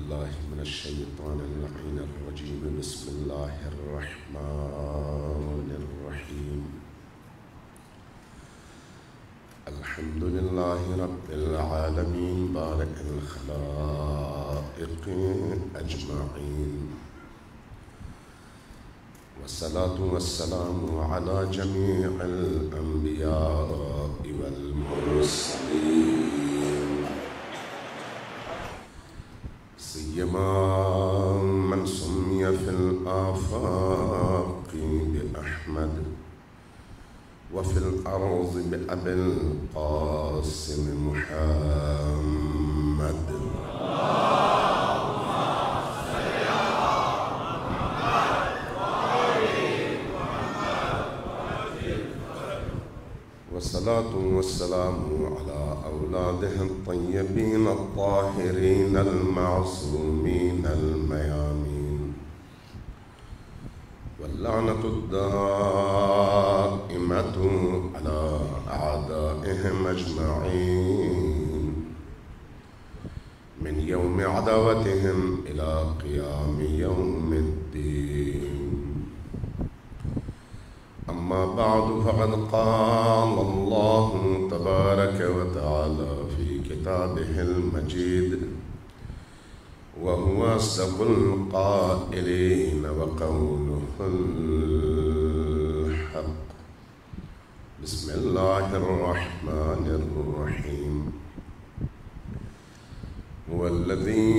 بالله من الشيطان اللعين الرجيم. بسم الله الرحمن الرحيم. الحمد لله رب العالمين بارئ الخلائق أجمعين، والصلاة والسلام على جميع الأنبياء والمرسلين، سيما من سمي في الآفاق بأحمد وفي الأرض بأبي القاسم محمد. والصلاة والسلام على أولاده الطيبين الطاهرين المعصومين الميامين، واللعنة الدائمة على أعدائهم أجمعين من يوم عداوتهم إلى قيام يوم الدين. أما بعد، فقد قال الله تبارك وتعالى في كتابه المجيد وهو أصدق القائلين وقوله الحق. بسم الله الرحمن الرحيم. هو الذي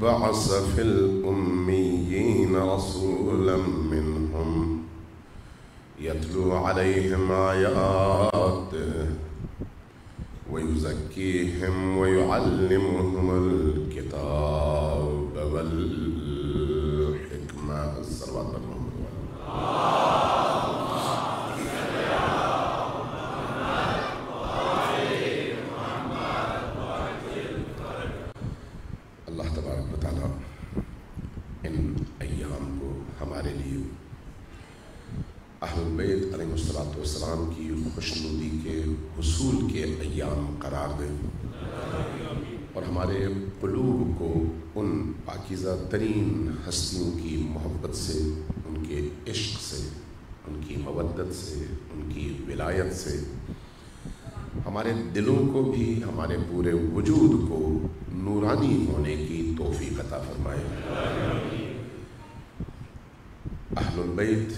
بعث في الأميين رسولا منهم يتلو عليهم آياته ويزكيهم ويعلمهم الكتاب والحكمة. الصلوات على محمد. اللہ تبارک و تعالیٰ ان ایام کو ہمارے لیے اہل بیت علیہ السلام کی خوشنودی کے حصول کے ایام قرار دیں، اور ہمارے قلوب کو ان پاکیزہ ترین ہستیوں کی محبت سے، ان کے عشق سے، ان کی مودت سے، ان کی ولایت سے ہمارے دلوں کو بھی، ہمارے پورے وجود کو نورانی ہونے کی توفیق عطا فرمائے۔ اہل البیت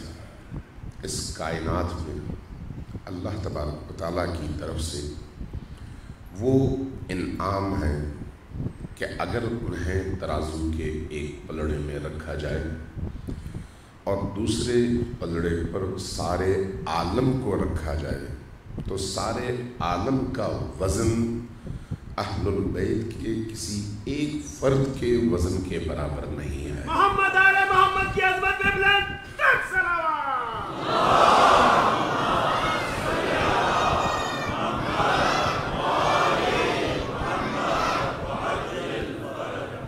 اس کائنات میں اللہ تبارک و تعالیٰ کی طرف سے وہ انعام ہیں کہ اگر انہیں ترازو کے ایک پلڑے میں رکھا جائے اور دوسرے پلڑے پر سارے عالم کو رکھا جائے تو سارے عالم کا وزن اہل البیت کے کسی ایک فرد کے وزن کے برابر نہیں ہے۔ محمد آل محمد کی عظمت میں بلند تک صلوات۔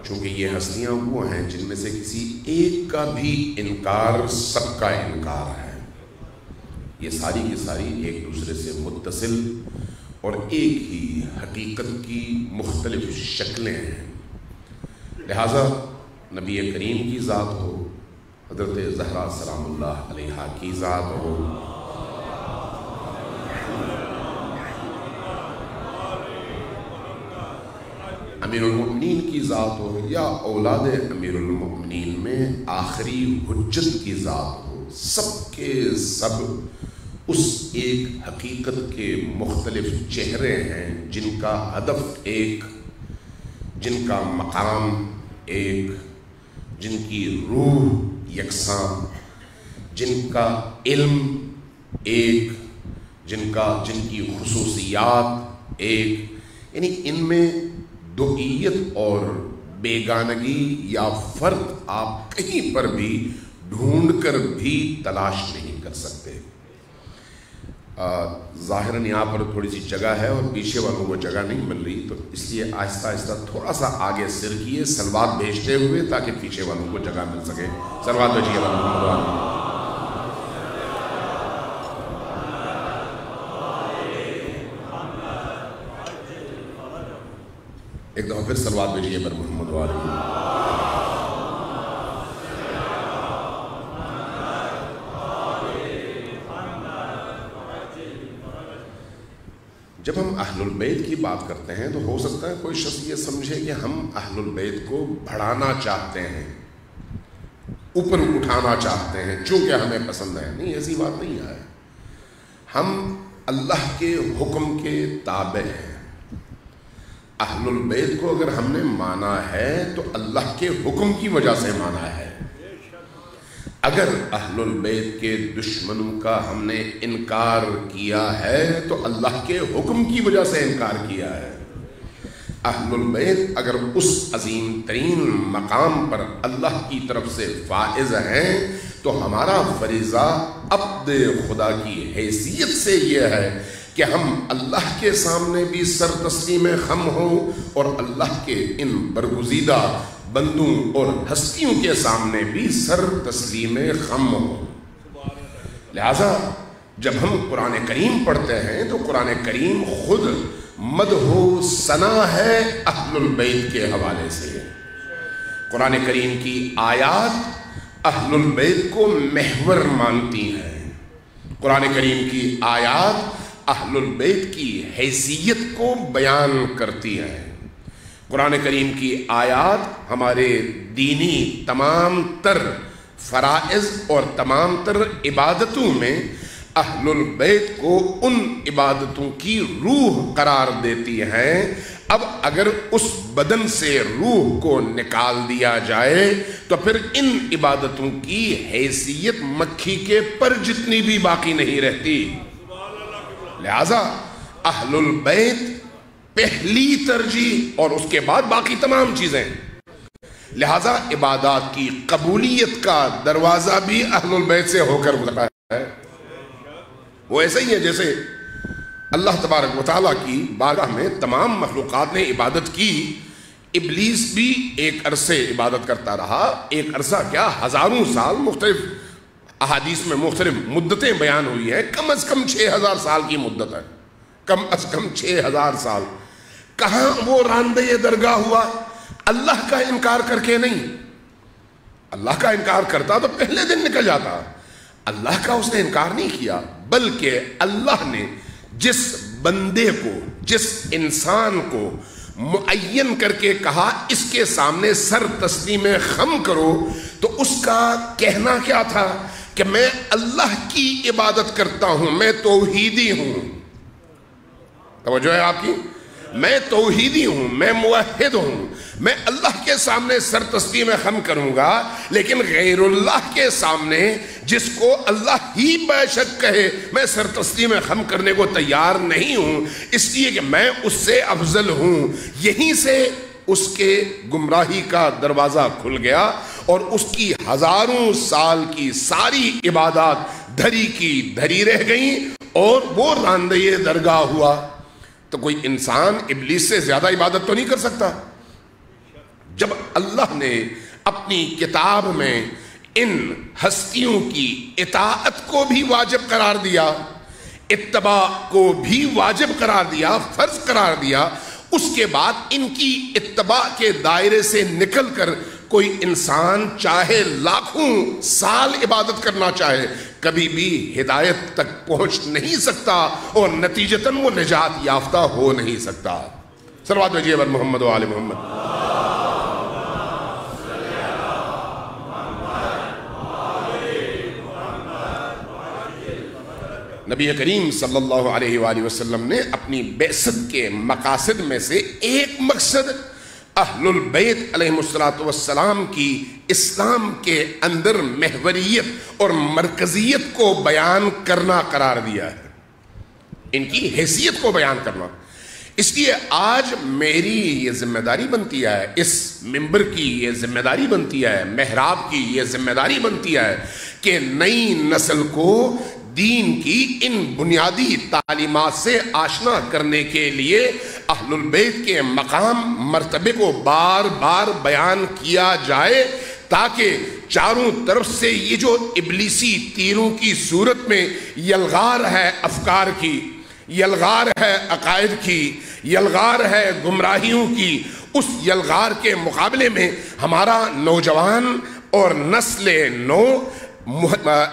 چونکہ یہ ہستیاں وہ ہیں جن میں سے کسی ایک کا بھی انکار سب کا انکار ہے۔ یہ ساری کی ساری ایک دوسرے سے متصل اور ایک ہی حقیقت کی مختلف شکلیں ہیں۔ لہٰذا نبی کریم کی ذات ہو، حضرت زہرا سلام اللہ علیہا کی ذات ہو، امیر المؤمنین کی ذات ہو، یا اولاد امیر المؤمنین میں آخری حجت کی ذات ہو، سب کے سب اس ایک حقیقت کے مختلف چہرے ہیں جن کا ہدف ایک، جن کا مقام ایک، جن کی روح یکساں، جن کا علم ایک، جن کی خصوصیات ایک، یعنی ان میں دوئیت اور بیگانگی یا فرق آپ کہیں پر بھی ڈھونڈ کر بھی تلاش نہیں کر سکتے۔ ظاہراً یہاں پر تھوڑی سی جگہ ہے اور پیچھے والوں کو جگہ نہیں مل رہی، تو اس لیے آہستہ آہستہ تھوڑا سا آگے سر کیے سلوات بھیجتے ہوئے تاکہ پیچھے والوں کو جگہ مل سکے۔ سلوات بھیجیے محمد۔ ایک دفعہ پھر صلوات بھیجیے پر محمد۔ محمد و آل محمد۔ جب ہم اہل البیت کی بات کرتے ہیں تو ہو سکتا ہے کوئی شخص یہ سمجھے کہ ہم اہل البیت کو بڑھانا چاہتے ہیں، اوپر اٹھانا چاہتے ہیں چونکہ ہمیں پسند ہے۔ نہیں، ایسی بات نہیں ہے۔ ہم اللہ کے حکم کے تابع ہیں۔ اہل البیت کو اگر ہم نے مانا ہے تو اللہ کے حکم کی وجہ سے مانا ہے۔ اگر اہل البیت کے دشمنوں کا ہم نے انکار کیا ہے تو اللہ کے حکم کی وجہ سے انکار کیا ہے۔ اہل البیت اگر اس عظیم ترین مقام پر اللہ کی طرف سے فائز ہیں تو ہمارا فریضہ عبد خدا کی حیثیت سے یہ ہے کہ ہم اللہ کے سامنے بھی سر تسلیم خم ہوں اور اللہ کے ان برگزیدہ بندوں اور ہستیوں کے سامنے بھی سر تسلیم خم ہوں۔ لہذا جب ہم قرآن کریم پڑھتے ہیں تو قرآن کریم خود مدح و ثنا ہے اہل البیت کے حوالے سے۔ قرآن کریم کی آیات اہل البیت کو محور مانتی ہیں۔ قرآن کریم کی آیات اہل البیت کی حیثیت کو بیان کرتی ہیں۔ قرآن کریم کی آیات ہمارے دینی تمام تر فرائض اور تمام تر عبادتوں میں اہل البیت کو ان عبادتوں کی روح قرار دیتی ہیں۔ اب اگر اس بدن سے روح کو نکال دیا جائے تو پھر ان عبادتوں کی حیثیت مکھی کے پر جتنی بھی باقی نہیں رہتی۔ لہذا اہل البیت پہلی ترجیح اور اس کے بعد باقی تمام چیزیں۔ لہذا عبادات کی قبولیت کا دروازہ بھی اہل البیت سے ہو کر گزرا ہے۔ وہ ایسا ہی ہے جیسے اللہ تبارک و تعالیٰ کی بارگاہ میں تمام مخلوقات نے عبادت کی، ابلیس بھی ایک عرصے عبادت کرتا رہا، ایک عرصہ کیا ہزاروں سال، مختلف احادیث میں مختلف مدتیں بیان ہوئی ہے، کم از کم 6000 سال کی مدت ہے، کم از کم 6000 سال۔ کہاں وہ راندے درگاہ ہوا؟ اللہ کا انکار کر کے نہیں، اللہ کا انکار کرتا تو پہلے دن نکل جاتا۔ اللہ کا اس نے انکار نہیں کیا، بلکہ اللہ نے جس بندے کو، جس انسان کو معین کر کے کہا اس کے سامنے سر تسلیم خم کرو، تو اس کا کہنا کیا تھا کہ میں اللہ کی عبادت کرتا ہوں، میں توحیدی ہوں۔ توجہ ہے آپ کی؟ میں توحیدی ہوں، میں موحد ہوں، میں اللہ کے سامنے سر تسلیم خم کروں گا، لیکن غیر اللہ کے سامنے جس کو اللہ ہی بے شک کہے میں سر تسلیم خم کرنے کو تیار نہیں ہوں، اس لیے کہ میں اس سے افضل ہوں۔ یہیں سے اس کے گمراہی کا دروازہ کھل گیا اور اس کی ہزاروں سال کی ساری عبادات دھری کی دھری رہ گئیں اور وہ راندے درگاہ ہوا۔ تو کوئی انسان ابلیس سے زیادہ عبادت تو نہیں کر سکتا۔ جب اللہ نے اپنی کتاب میں ان ہستیوں کی اطاعت کو بھی واجب قرار دیا، اتباع کو بھی واجب قرار دیا، فرض قرار دیا، اس کے بعد ان کی اتباع کے دائرے سے نکل کر کوئی انسان چاہے لاکھوں سال عبادت کرنا چاہے کبھی بھی ہدایت تک پہنچ نہیں سکتا اور نتیجتاً وہ نجات یافتہ ہو نہیں سکتا۔ صلوات بھیجیے بر محمد و آل محمد۔ نبی کریم صلی اللہ علیہ وآلہ وسلم نے اپنی بعثت کے مقاصد میں سے ایک مقصد اہل البیت علیہ السلام کی اسلام کے اندر محوریت اور مرکزیت کو بیان کرنا قرار دیا ہے، ان کی حیثیت کو بیان کرنا۔ اس لیے آج میری یہ ذمہ داری بنتی ہے، اس منبر کی یہ ذمہ داری بنتی ہے، محراب کی یہ ذمہ داری بنتی ہے کہ نئی نسل کو دین کی ان بنیادی تعلیمات سے آشنا کرنے کے لیے اہل البیت کے مقام مرتبے کو بار بار بیان کیا جائے، تاکہ چاروں طرف سے یہ جو ابلیسی تیروں کی صورت میں یلغار ہے افکار کی، یلغار ہے عقائد کی، یلغار ہے گمراہیوں کی، اس یلغار کے مقابلے میں ہمارا نوجوان اور نسل نو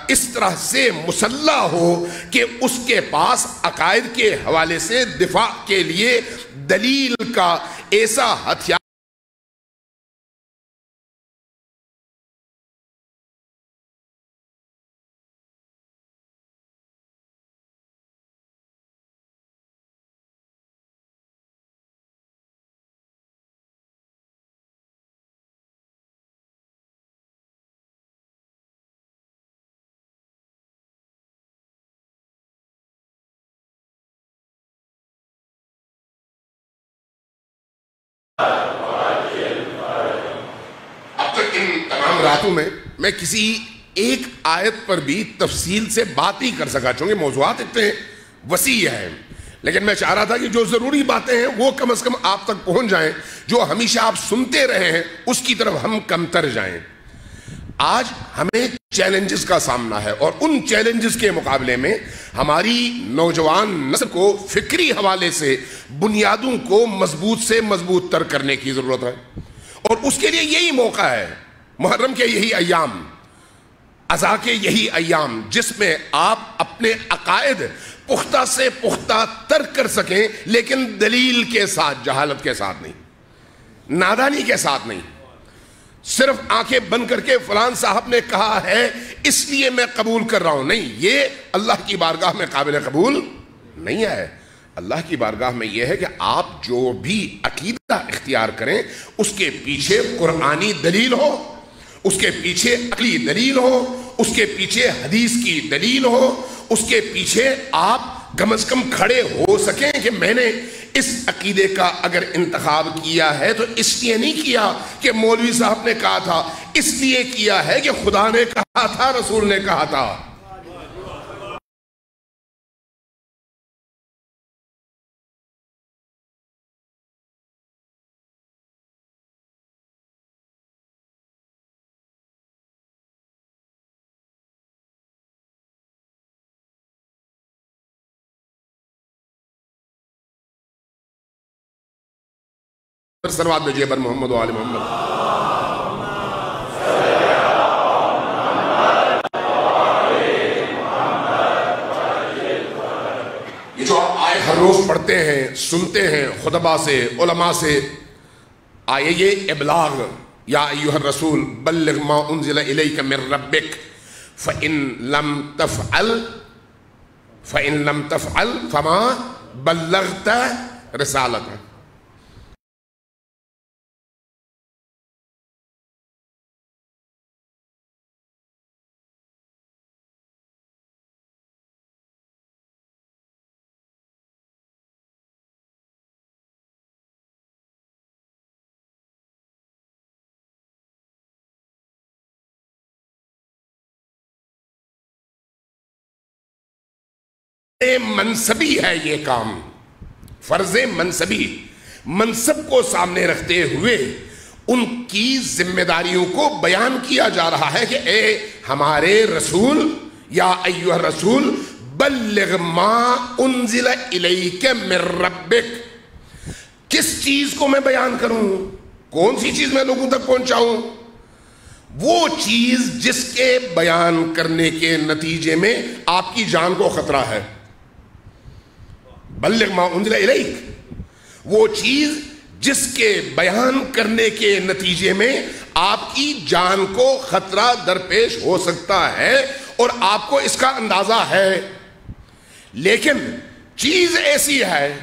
اس طرح سے مسلح ہو کہ اس کے پاس عقائد کے حوالے سے دفاع کے لیے دلیل کا ایسا ہتھیار راتوں میں کسی ایک آیت پر بھی تفصیل سے بات نہیں کر سکا، چونکہ موضوعات اتنے وسیع ہیں، لیکن میں چاہ رہا تھا کہ جو ضروری باتیں ہیں وہ کم از کم آپ تک پہنچ جائیں، جو ہمیشہ آپ سنتے رہے ہیں اس کی طرف ہم کمتر جائیں۔ آج ہمیں چیلنجز کا سامنا ہے، اور ان چیلنجز کے مقابلے میں ہماری نوجوان نسل کو فکری حوالے سے بنیادوں کو مضبوط سے مضبوط تر کرنے کی ضرورت ہے، اور اس کے لیے یہی موقع ہے، محرم کے یہی ایام، عزا کے یہی ایام، جس میں آپ اپنے عقائد پختہ سے پختہ تر کر سکیں، لیکن دلیل کے ساتھ، جہالت کے ساتھ نہیں، نادانی کے ساتھ نہیں، صرف آنکھیں بند کر کے فلان صاحب نے کہا ہے اس لیے میں قبول کر رہا ہوں، نہیں، یہ اللہ کی بارگاہ میں قابل قبول نہیں ہے۔ اللہ کی بارگاہ میں یہ ہے کہ آپ جو بھی عقیدہ اختیار کریں اس کے پیچھے قرآنی دلیل ہو، اس کے پیچھے عقلی دلیل ہو، اس کے پیچھے حدیث کی دلیل ہو، اس کے پیچھے آپ کم از کم کھڑے ہو سکیں کہ میں نے اس عقیدے کا اگر انتخاب کیا ہے تو اس لیے نہیں کیا کہ مولوی صاحب نے کہا تھا، اس لیے کیا ہے کہ خدا نے کہا تھا، رسول نے کہا تھا۔ سلوات بھیجیے پر محمد و آل محمد۔ یہ جو آپ آئے ہر روز پڑھتے ہیں، سنتے ہیں خطبہ سے، علماء سے، آئے یہ ابلاغ، یا ایھا الرسول بلغ ما انزل الیک من ربک فإن لم تفعل فما بلغت رسالتہ۔ منصبی ہے یہ کام، فرض منصبی، منصب کو سامنے رکھتے ہوئے ان کی ذمہ داریوں کو بیان کیا جا رہا ہے کہ اے ہمارے رسول، یا ایھا الرسول بلغ ما انزل الیک من ربک، کس چیز کو میں بیان کروں، کون سی چیز میں لوگوں تک پہنچاؤں؟ وہ چیز جس کے بیان کرنے کے نتیجے میں آپ کی جان کو خطرہ ہے۔ بلغ ما انزل الیک، وہ چیز جس کے بیان کرنے کے نتیجے میں آپ کی جان کو خطرہ درپیش ہو سکتا ہے، اور آپ کو اس کا اندازہ ہے، لیکن چیز ایسی ہے،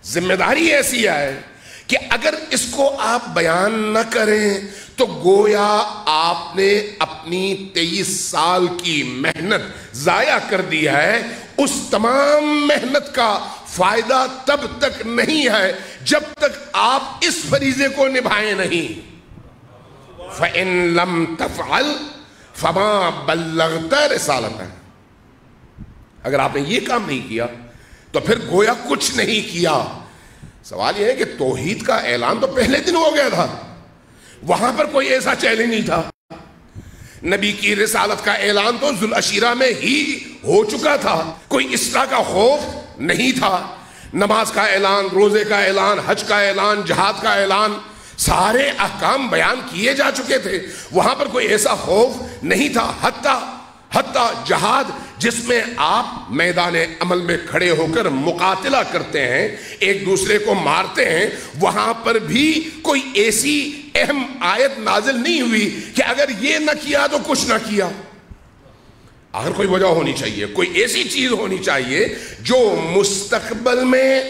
ذمہ داری ایسی ہے کہ اگر اس کو آپ بیان نہ کریں تو گویا آپ نے اپنی 23 سال کی محنت ضائع کر دی ہے۔ اس تمام محنت کا فائدہ تب تک نہیں ہے جب تک آپ اس فریضے کو نبھائیں نہیں۔ فَإِن لَمْ تَفْعَلْ فَمَا بَلَّغْتَ رِسَالَتَهُ، اگر آپ نے یہ کام نہیں کیا تو پھر گویا کچھ نہیں کیا۔ سوال یہ ہے کہ توحید کا اعلان تو پہلے دن ہو گیا تھا، وہاں پر کوئی ایسا چیلنج نہیں تھا۔ نبی کی رسالت کا اعلان تو ذوالعشیرہ میں ہی ہو چکا تھا، کوئی اس طرح کا خوف نہیں تھا۔ نماز کا اعلان، روزے کا اعلان، حج کا اعلان، جہاد کا اعلان، سارے احکام بیان کیے جا چکے تھے. وہاں پر کوئی ایسا خوف نہیں تھا. حتیٰ جہاد جس میں آپ میدان عمل میں کھڑے ہو کر مقاتلہ کرتے ہیں، ایک دوسرے کو مارتے ہیں، وہاں پر بھی کوئی ایسی اہم آیت نازل نہیں ہوئی کہ اگر یہ نہ کیا تو کچھ نہ کیا. اگر کوئی وجہ ہونی چاہیے، کوئی ایسی چیز ہونی چاہیے جو مستقبل میں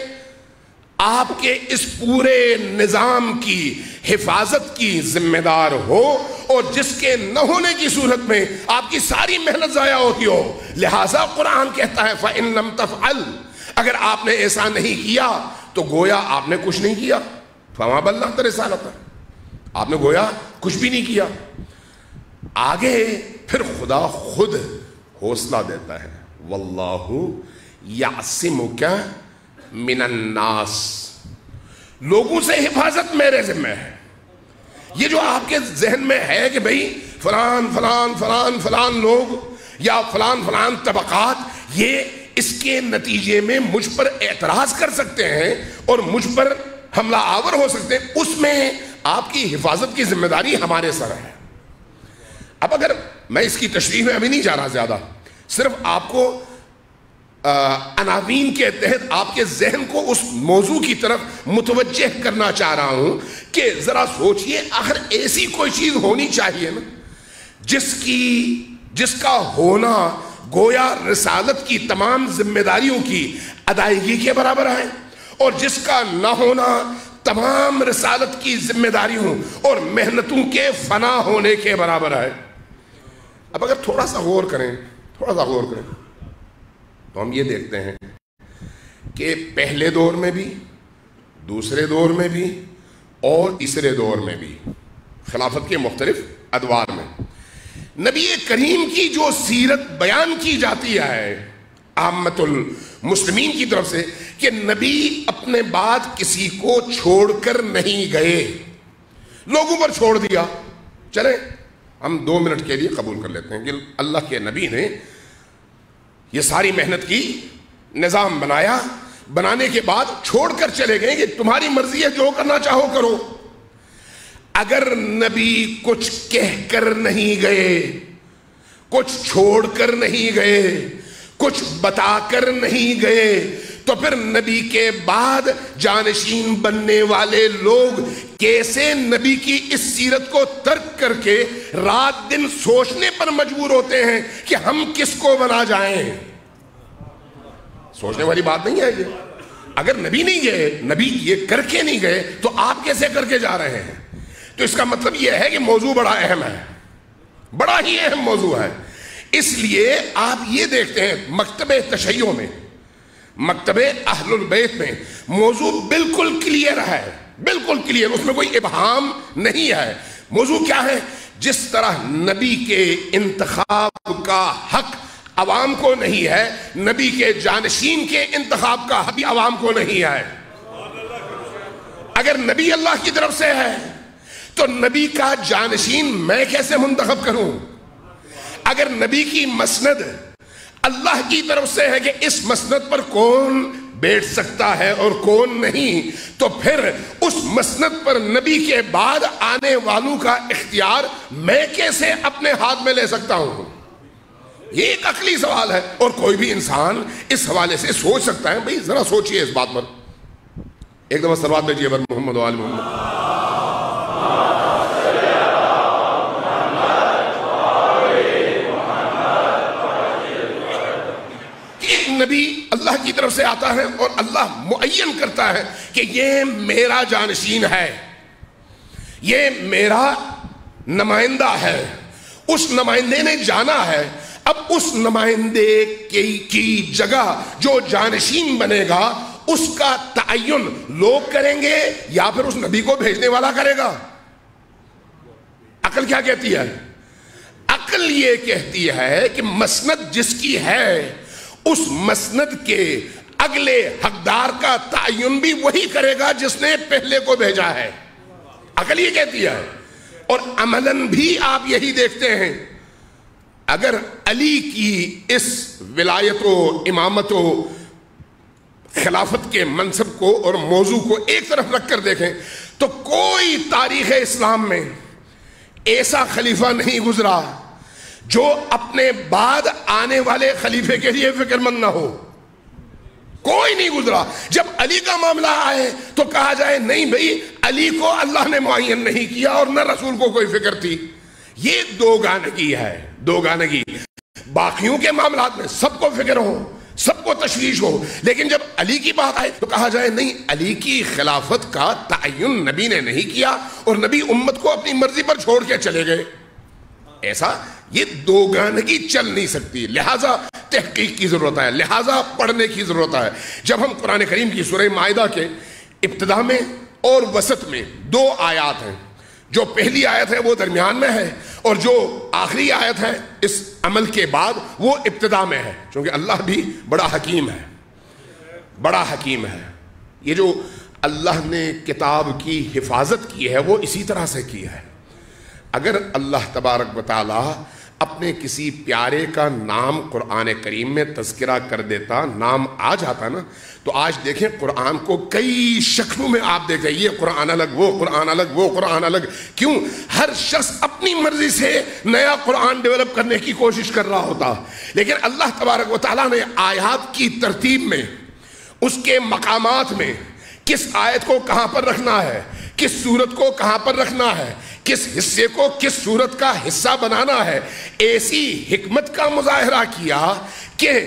آپ کے اس پورے نظام کی حفاظت کی ذمہ دار ہو، اور جس کے نہ ہونے کی صورت میں آپ کی ساری محنت ضائع ہوتی ہو. لہٰذا قرآن کہتا ہے فَإِن لَمْ تَفْعَلْ، اگر آپ نے ایسا نہیں کیا تو گویا آپ نے کچھ نہیں کیا. فَمَا بَلَّغْتَ رِسَالَتَهُ، آپ نے گویا کچھ بھی نہیں کیا. آگے پھر خدا خود حوصلہ دیتا ہے وَاللَّهُ يَعْصِمُكَ مِنَ النَّاسِ، لوگوں سے حفاظت میرے ذمہ ہے. یہ جو آپ کے ذہن میں ہے کہ بھئی فلان فلان فلان فلان لوگ یا فلان فلان طبقات یہ اس کے نتیجے میں مجھ پر اعتراض کر سکتے ہیں اور مجھ پر حملہ آور ہو سکتے ہیں، اس میں آپ کی حفاظت کی ذمہ داری ہمارے سر ہے. اب اگر میں اس کی تشریح میں ابھی نہیں جا رہا زیادہ، صرف آپ کو عناوین کے تحت آپ کے ذہن کو اس موضوع کی طرف متوجہ کرنا چاہ رہا ہوں کہ ذرا سوچئے، آخر ایسی کوئی چیز ہونی چاہیے نا جس کا ہونا گویا رسالت کی تمام ذمہ داریوں کی ادائیگی کے برابر ہے، اور جس کا نہ ہونا تمام رسالت کی ذمہ داریوں اور محنتوں کے فنا ہونے کے برابر ہے. اب اگر تھوڑا سا غور کریں تو ہم یہ دیکھتے ہیں کہ پہلے دور میں بھی، دوسرے دور میں بھی اور تیسرے دور میں بھی، خلافت کے مختلف ادوار میں نبی کریم کی جو سیرت بیان کی جاتی ہے عامت المسلمین کی طرف سے، کہ نبی اپنے بعد کسی کو چھوڑ کر نہیں گئے، لوگوں پر چھوڑ دیا. چلیں ہم 2 منٹ کے لیے قبول کر لیتے ہیں کہ اللہ کے نبی نے یہ ساری محنت کی، نظام بنایا، بنانے کے بعد چھوڑ کر چلے گئے کہ تمہاری مرضی ہے، جو کرنا چاہو کرو. اگر نبی کچھ کہہ کر نہیں گئے، کچھ چھوڑ کر نہیں گئے، کچھ بتا کر نہیں گئے، تو پھر نبی کے بعد جانشین بننے والے لوگ کیسے نبی کی اس سیرت کو ترک کر کے رات دن سوچنے پر مجبور ہوتے ہیں کہ ہم کس کو بنا جائیں؟ سوچنے والی بات نہیں ہے یہ. اگر نبی نہیں گئے، نبی یہ کر کے نہیں گئے، تو آپ کیسے کر کے جا رہے ہیں؟ تو اس کا مطلب یہ ہے کہ موضوع بڑا اہم ہے، بڑا ہی اہم موضوع ہے. اس لیے آپ یہ دیکھتے ہیں مکتب تشیع میں، مکتب اہل البیت میں موضوع بالکل کلیئر ہے، بالکل کلیئر، اس میں کوئی ابہام نہیں ہے. موضوع کیا ہے؟ جس طرح نبی کے انتخاب کا حق عوام کو نہیں ہے، نبی کے جانشین کے انتخاب کا حق بھی عوام کو نہیں ہے. اگر نبی اللہ کی طرف سے ہے تو نبی کا جانشین میں کیسے منتخب کروں؟ اگر نبی کی مسند اللہ کی طرف سے ہے کہ اس مسند پر کون بیٹھ سکتا ہے اور کون نہیں، تو پھر اس مسند پر نبی کے بعد آنے والوں کا اختیار میں کیسے اپنے ہاتھ میں لے سکتا ہوں؟ یہ ایک عقلی سوال ہے، اور کوئی بھی انسان اس حوالے سے سوچ سکتا ہے. بھئی ذرا سوچئے اس بات پر. ایک دفعہ صلوات بھیجئے بر محمد و آل محمد. نبی اللہ کی طرف سے آتا ہے اور اللہ معین کرتا ہے کہ یہ میرا جانشین ہے، یہ میرا نمائندہ ہے. اس نمائندے نے جانا ہے، اب اس نمائندے کی جگہ جو جانشین بنے گا اس کا تعین لوگ کریں گے یا پھر اس نبی کو بھیجنے والا کرے گا؟ عقل کیا کہتی ہے؟ عقل یہ کہتی ہے کہ مسند جس کی ہے اس مسند کے اگلے حقدار کا تعین بھی وہی کرے گا جس نے پہلے کو بھیجا ہے. عقل یہ کہتی ہے. اور عملاً بھی آپ یہی دیکھتے ہیں. اگر علی کی اس ولایت و امامت و خلافت کے منصب کو اور موضوع کو ایک طرف رکھ کر دیکھیں تو کوئی تاریخ اسلام میں ایسا خلیفہ نہیں گزرا جو اپنے بعد آنے والے خلیفے کے لیے فکر مند نہ ہو. کوئی نہیں گزرا. جب علی کا معاملہ آئے تو کہا جائے نہیں بھئی علی کو اللہ نے معین نہیں کیا اور نہ رسول کو کوئی فکر تھی. یہ دوگانگی ہے، دوگانگی. باقیوں کے معاملات میں سب کو فکر ہو، سب کو تشویش ہو، لیکن جب علی کی بات آئے تو کہا جائے نہیں، علی کی خلافت کا تعین نبی نے نہیں کیا اور نبی امت کو اپنی مرضی پر چھوڑ کے چلے گئے. ایسا یہ دوگانگی چل نہیں سکتی. لہٰذا تحقیق کی ضرورت ہے، لہٰذا پڑھنے کی ضرورت ہے. جب ہم قرآن کریم کی سورہ مائدہ کے ابتدا میں اور وسط میں 2 آیات ہیں، جو پہلی آیت ہے وہ درمیان میں ہے اور جو آخری آیت ہے اس عمل کے بعد وہ ابتدا میں ہے، چونکہ اللہ بھی بڑا حکیم ہے، بڑا حکیم ہے. یہ جو اللہ نے کتاب کی حفاظت کی ہے وہ اسی طرح سے کی ہے. اگر اللہ تبارک و تعالی اپنے کسی پیارے کا نام قرآن کریم میں تذکرہ کر دیتا، نام آ جاتا نا، تو آج دیکھیں قرآن کو کئی شکلوں میں آپ دیکھیں، یہ قرآن الگ، وہ قرآن الگ، وہ قرآن الگ. کیوں؟ ہر شخص اپنی مرضی سے نیا قرآن ڈیولپ کرنے کی کوشش کر رہا ہوتا. لیکن اللہ تبارک و تعالیٰ نے آیات کی ترتیب میں، اس کے مقامات میں، کس آیت کو کہاں پر رکھنا ہے، کس صورت کو کہاں پر رکھنا ہے، کس حصے کو کس صورت کا حصہ بنانا ہے، ایسی حکمت کا مظاہرہ کیا کہ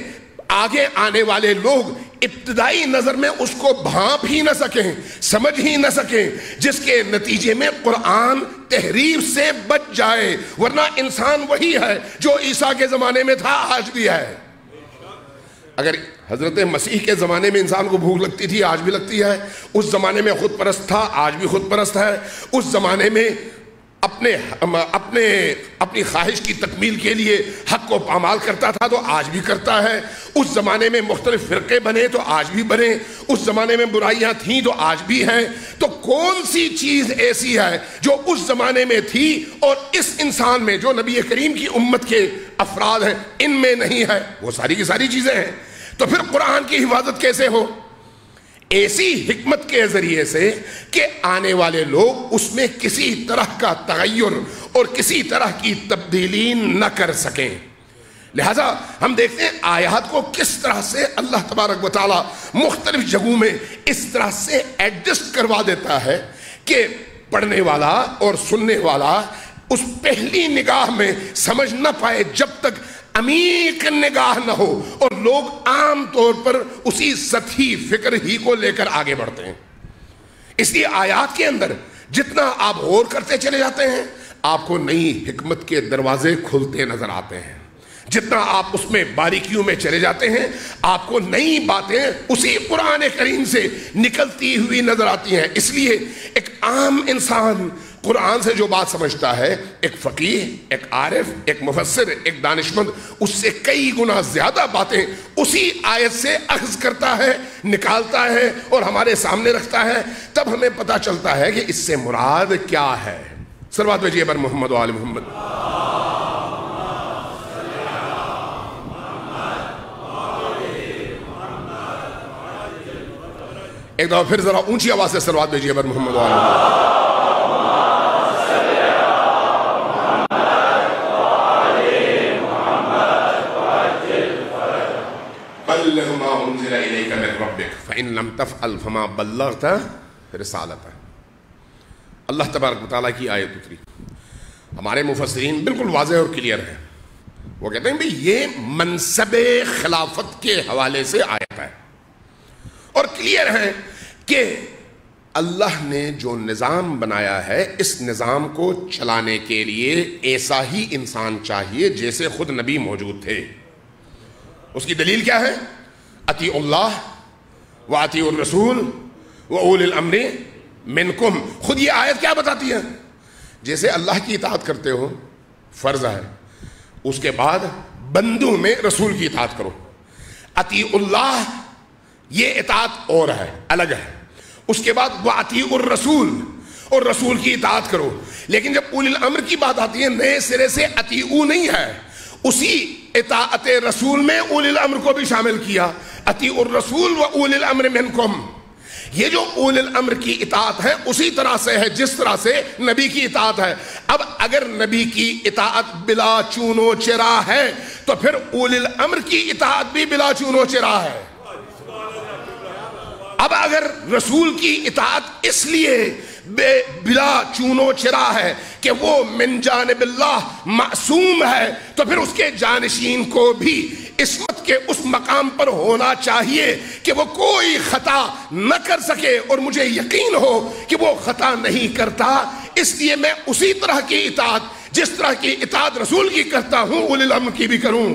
آگے آنے والے لوگ ابتدائی نظر میں اس کو بھانپ ہی نہ سکیں، سمجھ ہی نہ سکیں، جس کے نتیجے میں قرآن تحریف سے بچ جائے. ورنہ انسان وہی ہے جو عیسیٰ کے زمانے میں تھا، آج بھی ہے. اگر حضرت مسیح کے زمانے میں انسان کو بھوک لگتی تھی، آج بھی لگتی ہے. اس زمانے میں خود پرست تھا، آج بھی خود پرست ہے. اس زمانے میں اپنی خواہش کی تکمیل کے لیے حق کو پامال کرتا تھا تو آج بھی کرتا ہے. اس زمانے میں مختلف فرقے بنے تو آج بھی بنے. اس زمانے میں برائیاں تھیں تو آج بھی ہیں. تو کون سی چیز ایسی ہے جو اس زمانے میں تھی اور اس انسان میں جو نبی کریم کی امت کے افراد ہیں ان میں نہیں ہے؟ وہ ساری کی ساری چیزیں ہیں. تو پھر قرآن کی حفاظت کیسے ہو؟ ایسی حکمت کے ذریعے سے کہ آنے والے لوگ اس میں کسی طرح کا تغیر اور کسی طرح کی تبدیلی نہ کر سکیں. لہذا ہم دیکھتے ہیں آیات کو کس طرح سے اللہ تبارک و تعالی مختلف جگہوں میں اس طرح سے ایڈجسٹ کروا دیتا ہے کہ پڑھنے والا اور سننے والا اس پہلی نگاہ میں سمجھ نہ پائے جب تک عمیق نگاہ نہ ہو، اور لوگ عام طور پر اسی سطحی فکر ہی کو لے کر آگے بڑھتے ہیں. اس لیے آیات کے اندر جتنا آپ غور کرتے چلے جاتے ہیں آپ کو نئی حکمت کے دروازے کھلتے نظر آتے ہیں. جتنا آپ اس میں باریکیوں میں چلے جاتے ہیں آپ کو نئی باتیں اسی قرآن کریم سے نکلتی ہوئی نظر آتی ہیں. اس لیے ایک عام انسان قرآن سے جو بات سمجھتا ہے، ایک فقیہ، ایک عارف، ایک مفسر، ایک دانشمند اس سے کئی گنا زیادہ باتیں اسی آیت سے اخذ کرتا ہے، نکالتا ہے اور ہمارے سامنے رکھتا ہے. تب ہمیں پتہ چلتا ہے کہ اس سے مراد کیا ہے. صلوات بھیجیے بر محمد و آل محمد. ایک دفعہ پھر ذرا اونچی آواز سے صلوات بھیجیے بر محمد و آل محمد. بلغ ما انزل الیک من ربک فان لم تفعل فما بلغت رسالتہ. اللہ تبارک و تعالیٰ کی آیت اتری. ہمارے مفسرین بالکل واضح اور کلیئر ہے. وہ کہتے ہیں بھئی یہ منصب خلافت کے حوالے سے آیت ہے اور کلیئر ہے کہ اللہ نے جو نظام بنایا ہے اس نظام کو چلانے کے لیے ایسا ہی انسان چاہیے جیسے خود نبی موجود تھے. اس کی دلیل کیا ہے؟ اطیعوا اللہ واطیعوا الرسول واولی الامر منکم. خود یہ آیت کیا بتاتی ہے؟ جیسے اللہ کی اطاعت کرتے ہو فرض ہے، اس کے بعد بندوں میں رسول کی اطاعت کرو. اطیعوا اللہ یہ اطاعت اور ہے، الگ ہے. اس کے بعد واطیعوا الرسول اور رسول کی اطاعت کرو. لیکن جب اولی الامر کی بات آتی ہے نئے سرے سے اطیعوا نہیں ہے، اسی اطاعت رسول میں اولی الامر کو بھی شامل کیا. اطیعوا الرسول وأولی الامر منکم، یہ جو اولی الامر کی اطاعت ہے اسی طرح سے ہے جس طرح سے نبی کی اطاعت ہے۔ اب اگر نبی کی اطاعت بلا چون و چرا ہے تو پھر اولی الامر کی اطاعت بھی بلا چون و چرا ہے۔ اب اگر رسول کی اطاعت اس لیے بلا چون و چرا ہے کہ وہ من جانب اللہ معصوم ہے تو پھر اس کے جانشین کو بھی عصمت کے اس مقام پر ہونا چاہیے کہ وہ کوئی خطا نہ کر سکے، اور مجھے یقین ہو کہ وہ خطا نہیں کرتا، اس لیے میں اسی طرح کی اطاعت جس طرح کی اطاعت رسول کی کرتا ہوں اولی الامر کی بھی کروں۔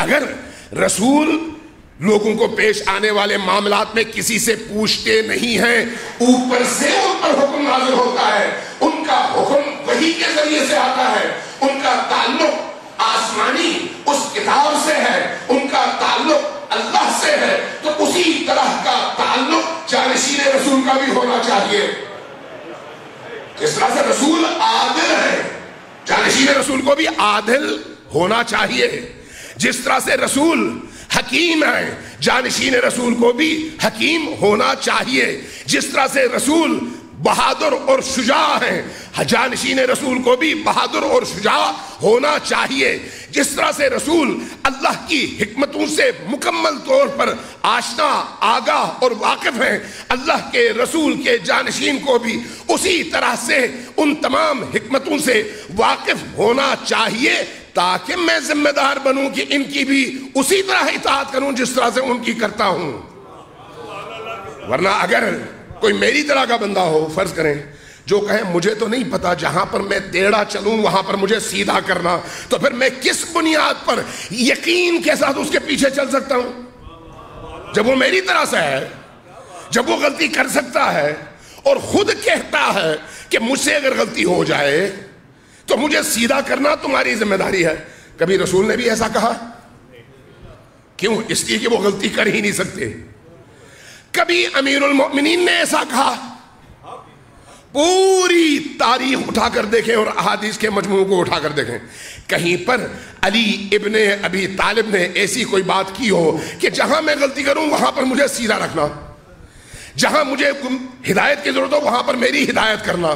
اگر رسول لوگوں کو پیش آنے والے معاملات میں کسی سے پوچھتے نہیں ہیں، اوپر سے ان پر حکم نازل ہوتا ہے، ان کا حکم وحی کے ذریعے سے آتا ہے، ان کا تعلق آسمانی اس کتاب سے ہے، ان کا تعلق اللہ سے ہے، تو اسی طرح کا تعلق جانشین رسول کا بھی ہونا چاہیے۔ جس طرح سے رسول عادل ہے، جانشین رسول کو بھی عادل ہونا چاہیے۔ جس طرح سے رسول حکیم ہے، جانشین رسول کو بھی حکیم ہونا چاہیے۔ جس طرح سے رسول بہادر اور شجاع ہیں، جانشین رسول کو بھی بہادر اور شجاع ہونا چاہیے۔ جس طرح سے رسول اللہ کی حکمتوں سے مکمل طور پر آشنا، آگاہ اور واقف ہیں، اللہ کے رسول کے جانشین کو بھی اسی طرح سے ان تمام حکمتوں سے واقف ہونا چاہیے، تاکہ میں ذمہ دار بنوں کہ ان کی بھی اسی طرح اطاعت کروں جس طرح سے ان کی کرتا ہوں۔ ورنہ اگر کوئی میری طرح کا بندہ ہو، فرض کریں، جو کہے مجھے تو نہیں پتا، جہاں پر میں ٹیڑھا چلوں وہاں پر مجھے سیدھا کرنا، تو پھر میں کس بنیاد پر یقین کے ساتھ اس کے پیچھے چل سکتا ہوں؟ جب وہ میری طرح سے ہے، جب وہ غلطی کر سکتا ہے اور خود کہتا ہے کہ مجھ سے اگر غلطی ہو جائے تو مجھے سیدھا کرنا تمہاری ذمہ داری ہے۔ کبھی رسول نے بھی ایسا کہا؟ کیوں؟ اس لیے کہ وہ غلطی کر ہی نہیں سکتے۔ کبھی امیر المؤمنین نے ایسا کہا؟ پوری تاریخ اٹھا کر دیکھیں اور احادیث کے مجموع کو اٹھا کر دیکھیں، کہیں پر علی ابن ابی طالب نے ایسی کوئی بات کی ہو کہ جہاں میں غلطی کروں وہاں پر مجھے سیدھا رکھنا، جہاں مجھے ہدایت کی ضرورت ہو وہاں پر میری ہدایت کرنا؟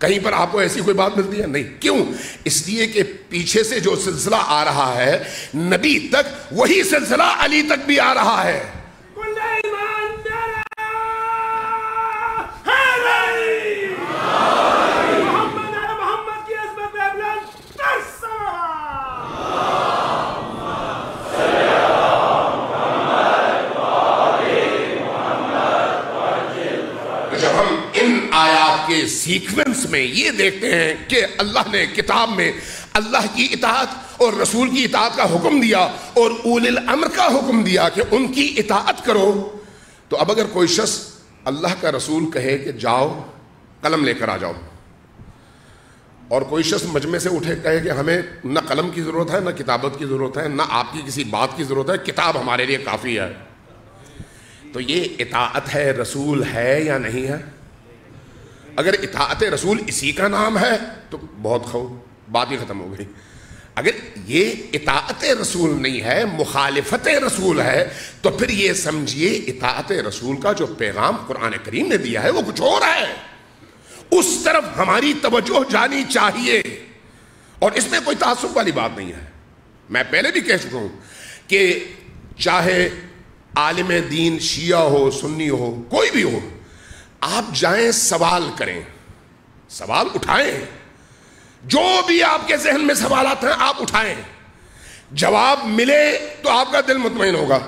کہیں پر آپ کو ایسی کوئی بات ملتی ہے؟ نہیں۔ کیوں؟ اس لیے کہ پیچھے سے جو سلسلہ آ رہا ہے نبی تک، وہی سلسلہ علی تک بھی آ رہا ہے۔ کے سیکوینس میں یہ دیکھتے ہیں کہ اللہ نے کتاب میں اللہ کی اطاعت اور رسول کی اطاعت کا حکم دیا اور اولی الامر کا حکم دیا کہ ان کی اطاعت کرو، تو اب اگر کوئی شخص اللہ کا رسول کہے کہ جاؤ قلم لے کر آ جاؤ، اور کوئی شخص مجمع سے اٹھے کہے کہ ہمیں نہ قلم کی ضرورت ہے، نہ کتابت کی ضرورت ہے، نہ آپ کی کسی بات کی ضرورت ہے، کتاب ہمارے لیے کافی ہے، تو یہ اطاعت ہے رسول ہے یا نہیں ہے؟ اگر اطاعت رسول اسی کا نام ہے تو بہت بات ہی ختم ہو گئی۔ اگر یہ اطاعت رسول نہیں ہے، مخالفت رسول ہے، تو پھر یہ سمجھیے اطاعت رسول کا جو پیغام قرآن کریم نے دیا ہے وہ کچھ اور ہے، اس طرف ہماری توجہ جانی چاہیے، اور اس میں کوئی تعصب والی بات نہیں ہے۔ میں پہلے بھی کہہ چکا ہوں کہ چاہے عالم دین شیعہ ہو، سنی ہو، کوئی بھی ہو، آپ جائیں سوال کریں، سوال اٹھائیں، جو بھی آپ کے ذہن میں سوالات ہیں آپ اٹھائیں، جواب ملے تو آپ کا دل مطمئن ہوگا،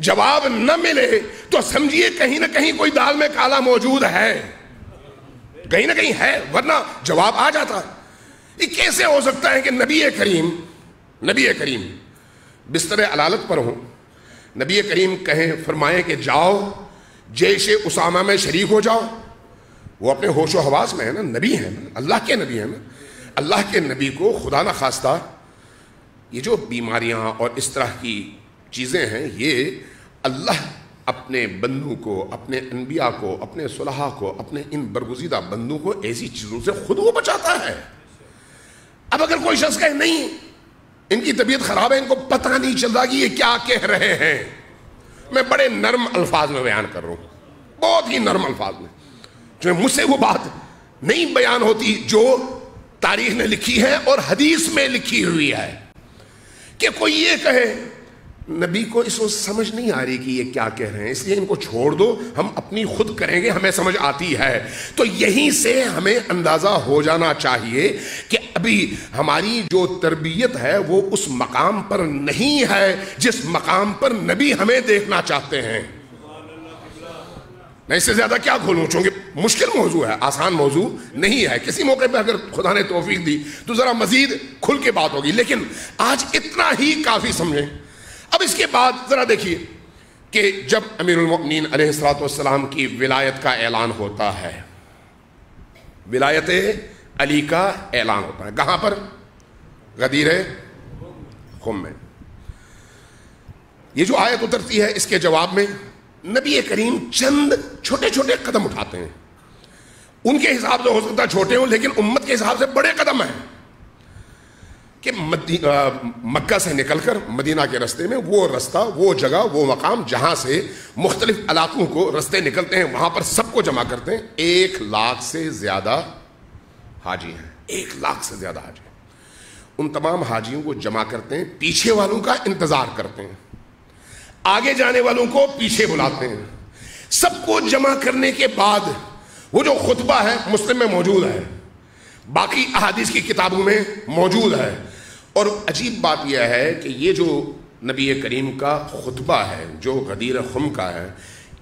جواب نہ ملے تو سمجھیے کہیں نہ کہیں کوئی دال میں کالا موجود ہے، کہیں نہ کہیں ہے، ورنہ جواب آ جاتا۔ یہ کیسے ہو سکتا ہے کہ نبی کریم بستر علالت پر ہوں، نبی کریم کہیں فرمائیں کہ جاؤ جیش اسامہ میں شریک ہو جاؤ، وہ اپنے ہوش و حواس میں ہے نا، نبی ہیں نا، اللہ کے نبی ہیں نا، اللہ کے نبی کو خدا نہ خواستہ یہ جو بیماریاں اور اس طرح کی چیزیں ہیں، یہ اللہ اپنے بندوں کو، اپنے انبیاء کو، اپنے صلحاء کو، اپنے ان برگزیدہ بندوں کو ایسی چیزوں سے خود وہ بچاتا ہے۔ اب اگر کوئی شخص کہے نہیں ان کی طبیعت خراب ہے، ان کو پتہ نہیں چل رہا کہ یہ کیا کہہ رہے ہیں، میں بڑے نرم الفاظ میں بیان کر رہا ہوں، بہت ہی نرم الفاظ میں، جو مجھ سے وہ بات نہیں بیان ہوتی جو تاریخ نے لکھی ہے اور حدیث میں لکھی ہوئی ہے، کہ کوئی یہ کہے نبی کو اس وقت سمجھ نہیں آ رہی کہ یہ کیا کہہ رہے ہیں، اس لیے ان کو چھوڑ دو، ہم اپنی خود کریں گے، ہمیں سمجھ آتی ہے۔ تو یہیں سے ہمیں اندازہ ہو جانا چاہیے کہ ابھی ہماری جو تربیت ہے وہ اس مقام پر نہیں ہے جس مقام پر نبی ہمیں دیکھنا چاہتے ہیں۔ میں اس سے زیادہ کیا کھولوں، چونکہ مشکل موضوع ہے، آسان موضوع نہیں ہے، کسی موقع پہ اگر خدا نے توفیق دی تو ذرا مزید کھل کے بات ہوگی، لیکن آج اتنا ہی کافی سمجھیں۔ اب اس کے بعد ذرا دیکھیے کہ جب امیر المؤمنین علیہ السلام کی ولایت کا اعلان ہوتا ہے، ولایت علی کا اعلان ہوتا ہے، کہاں پر؟ غدیر خم میں۔ یہ جو آیت اترتی ہے اس کے جواب میں نبی کریم چند چھوٹے چھوٹے قدم اٹھاتے ہیں، ان کے حساب سے ہو سکتا ہے چھوٹے ہوں لیکن امت کے حساب سے بڑے قدم ہیں، کہ مکہ سے نکل کر مدینہ کے رستے میں وہ رستہ، وہ جگہ، وہ مقام جہاں سے مختلف علاقوں کو رستے نکلتے ہیں، وہاں پر سب کو جمع کرتے ہیں۔ 1 لاکھ سے زیادہ حاجی ہیں، 1 لاکھ سے زیادہ حاجی ہیں، ان تمام حاجیوں کو جمع کرتے ہیں، پیچھے والوں کا انتظار کرتے ہیں، آگے جانے والوں کو پیچھے بلاتے ہیں، سب کو جمع کرنے کے بعد وہ جو خطبہ ہے مسلم میں موجود ہے، باقی احادیث کی کتابوں میں موجود ہے، اور عجیب بات یہ ہے کہ یہ جو نبی کریم کا خطبہ ہے جو غدیر خم کا ہے،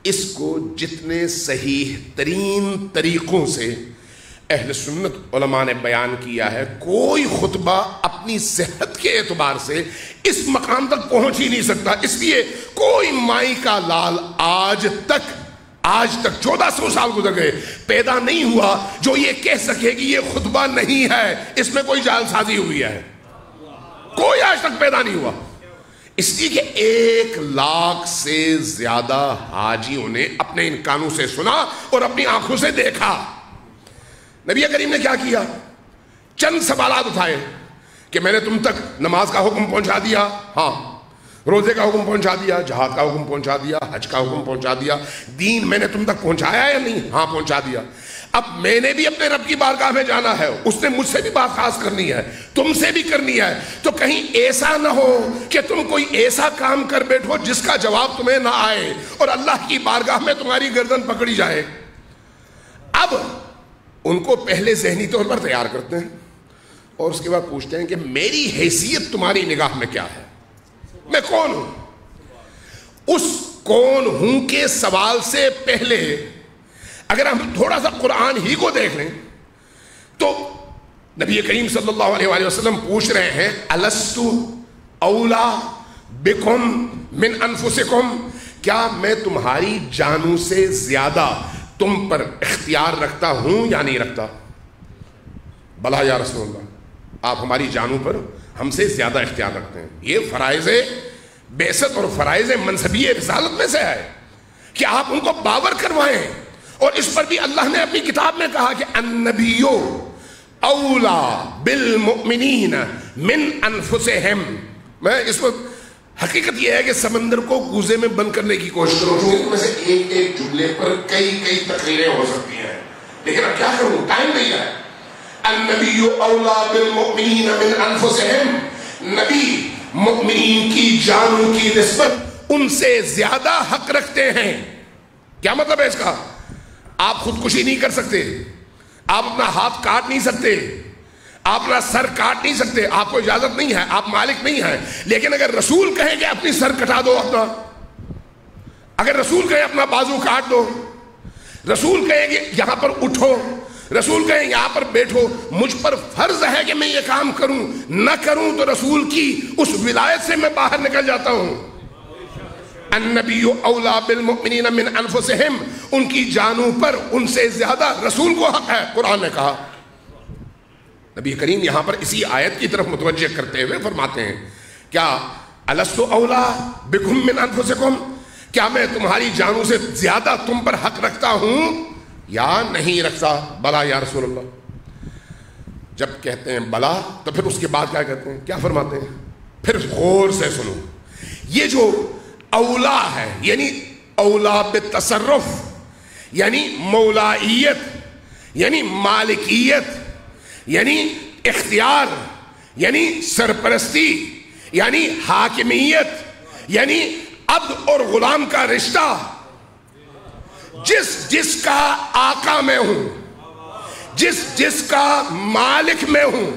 اس کو جتنے صحیح ترین طریقوں سے اہل سنت علماء نے بیان کیا ہے، کوئی خطبہ اپنی صحت کے اعتبار سے اس مقام تک پہنچ ہی نہیں سکتا، اس لیے کوئی مائی کا لال آج تک 1400 سال گزر گئے پیدا نہیں ہوا جو یہ کہہ سکے کہ یہ خطبہ نہیں ہے، اس میں کوئی جعل سازی ہوئی ہے، کوئی آج تک پیدا نہیں ہوا، اس لیے کہ 1 لاکھ سے زیادہ حاجیوں نے اپنے ان کانوں سے سنا اور اپنی آنکھوں سے دیکھا۔ نبی کریم نے کیا کیا؟ چند سوالات اٹھائے کہ میں نے تم تک نماز کا حکم پہنچا دیا، ہاں، روزے کا حکم پہنچا دیا، جہاد کا حکم پہنچا دیا، حج کا حکم پہنچا دیا، دین میں نے تم تک پہنچایا یا نہیں؟ ہاں پہنچا دیا۔ اب میں نے بھی اپنے رب کی بارگاہ میں جانا ہے، اس نے مجھ سے بھی بات خاص کرنی ہے، تم سے بھی کرنی ہے، تو کہیں ایسا نہ ہو کہ تم کوئی ایسا کام کر بیٹھو جس کا جواب تمہیں نہ آئے اور اللہ کی بارگاہ میں تمہاری گردن پکڑی جائے۔ اب ان کو پہلے ذہنی طور پر تیار کرتے ہیں اور اس کے بعد پوچھتے ہیں کہ میری حیثیت تمہاری نگاہ میں کیا ہے، میں کون ہوں؟ اس کون ہوں کے سوال سے پہلے اگر ہم تھوڑا سا قرآن ہی کو دیکھ لیں تو نبی کریم صلی اللہ علیہ وآلہ وسلم پوچھ رہے ہیں الست اولا بکم من انفسکم، کیا میں تمہاری جانوں سے زیادہ تم پر اختیار رکھتا ہوں یا نہیں رکھتا؟ بلا یا رسول اللہ، آپ ہماری جانوں پر ہم سے زیادہ اختیار رکھتے ہیں۔ یہ فرائض بعثت اور فرائض منصبی رسالت میں سے ہے کہ آپ ان کو باور کروائیں، اور اس پر بھی اللہ نے اپنی کتاب میں کہا کہ النبی اولا بالمؤمنین من انفسہم۔ میں اس وقت حقیقت یہ ہے کہ سمندر کو کوزے میں بند کرنے کی کوشش کروں، ان میں سے ایک جملے پر کئی تقریریں ہو سکتی ہیں، لیکن اب کیا کروں، ٹائم نہیں ہے۔ النبی اولا بالمؤمنین من انفسہم، نبی مؤمنین کی جانوں کی نسبت ان سے زیادہ حق رکھتے ہیں۔ کیا مطلب ہے اس کا؟ آپ خودکشی نہیں کر سکتے، آپ اپنا ہاتھ کاٹ نہیں سکتے، آپ اپنا سر کاٹ نہیں سکتے، آپ کو اجازت نہیں ہے، آپ مالک نہیں ہیں، لیکن اگر رسول کہیں کہ اپنی سر کٹا دو، اپنا اگر رسول کہیں اپنا بازو کاٹ دو، رسول کہیں کہ یہاں پر اٹھو، رسول کہیں یہاں پر بیٹھو، مجھ پر فرض ہے کہ میں یہ کام کروں، نہ کروں تو رسول کی اس ولایت سے میں باہر نکل جاتا ہوں۔ النبی اولا بالمؤمنین من انفسہم، ان کی جانوں پر ان سے زیادہ رسول کو حق ہے، قرآن نے کہا۔ نبی کریم یہاں پر اسی آیت کی طرف متوجہ کرتے ہوئے فرماتے ہیں کیا الستو اولا بکم من انفسکم، کیا میں تمہاری جانوں سے زیادہ تم پر حق رکھتا ہوں یا نہیں رکھتا؟ بلا یا رسول اللہ۔ جب کہتے ہیں بلا تو پھر اس کے بعد کیا کہتے ہیں، کیا فرماتے ہیں؟ پھر غور سے سنو، یہ جو اولا ہے یعنی اولا بالتصرف، یعنی مولائیت، یعنی مالکیت، یعنی اختیار، یعنی سرپرستی، یعنی حاکمیت، یعنی عبد اور غلام کا رشتہ، جس کا آقا میں ہوں، جس کا مالک میں ہوں،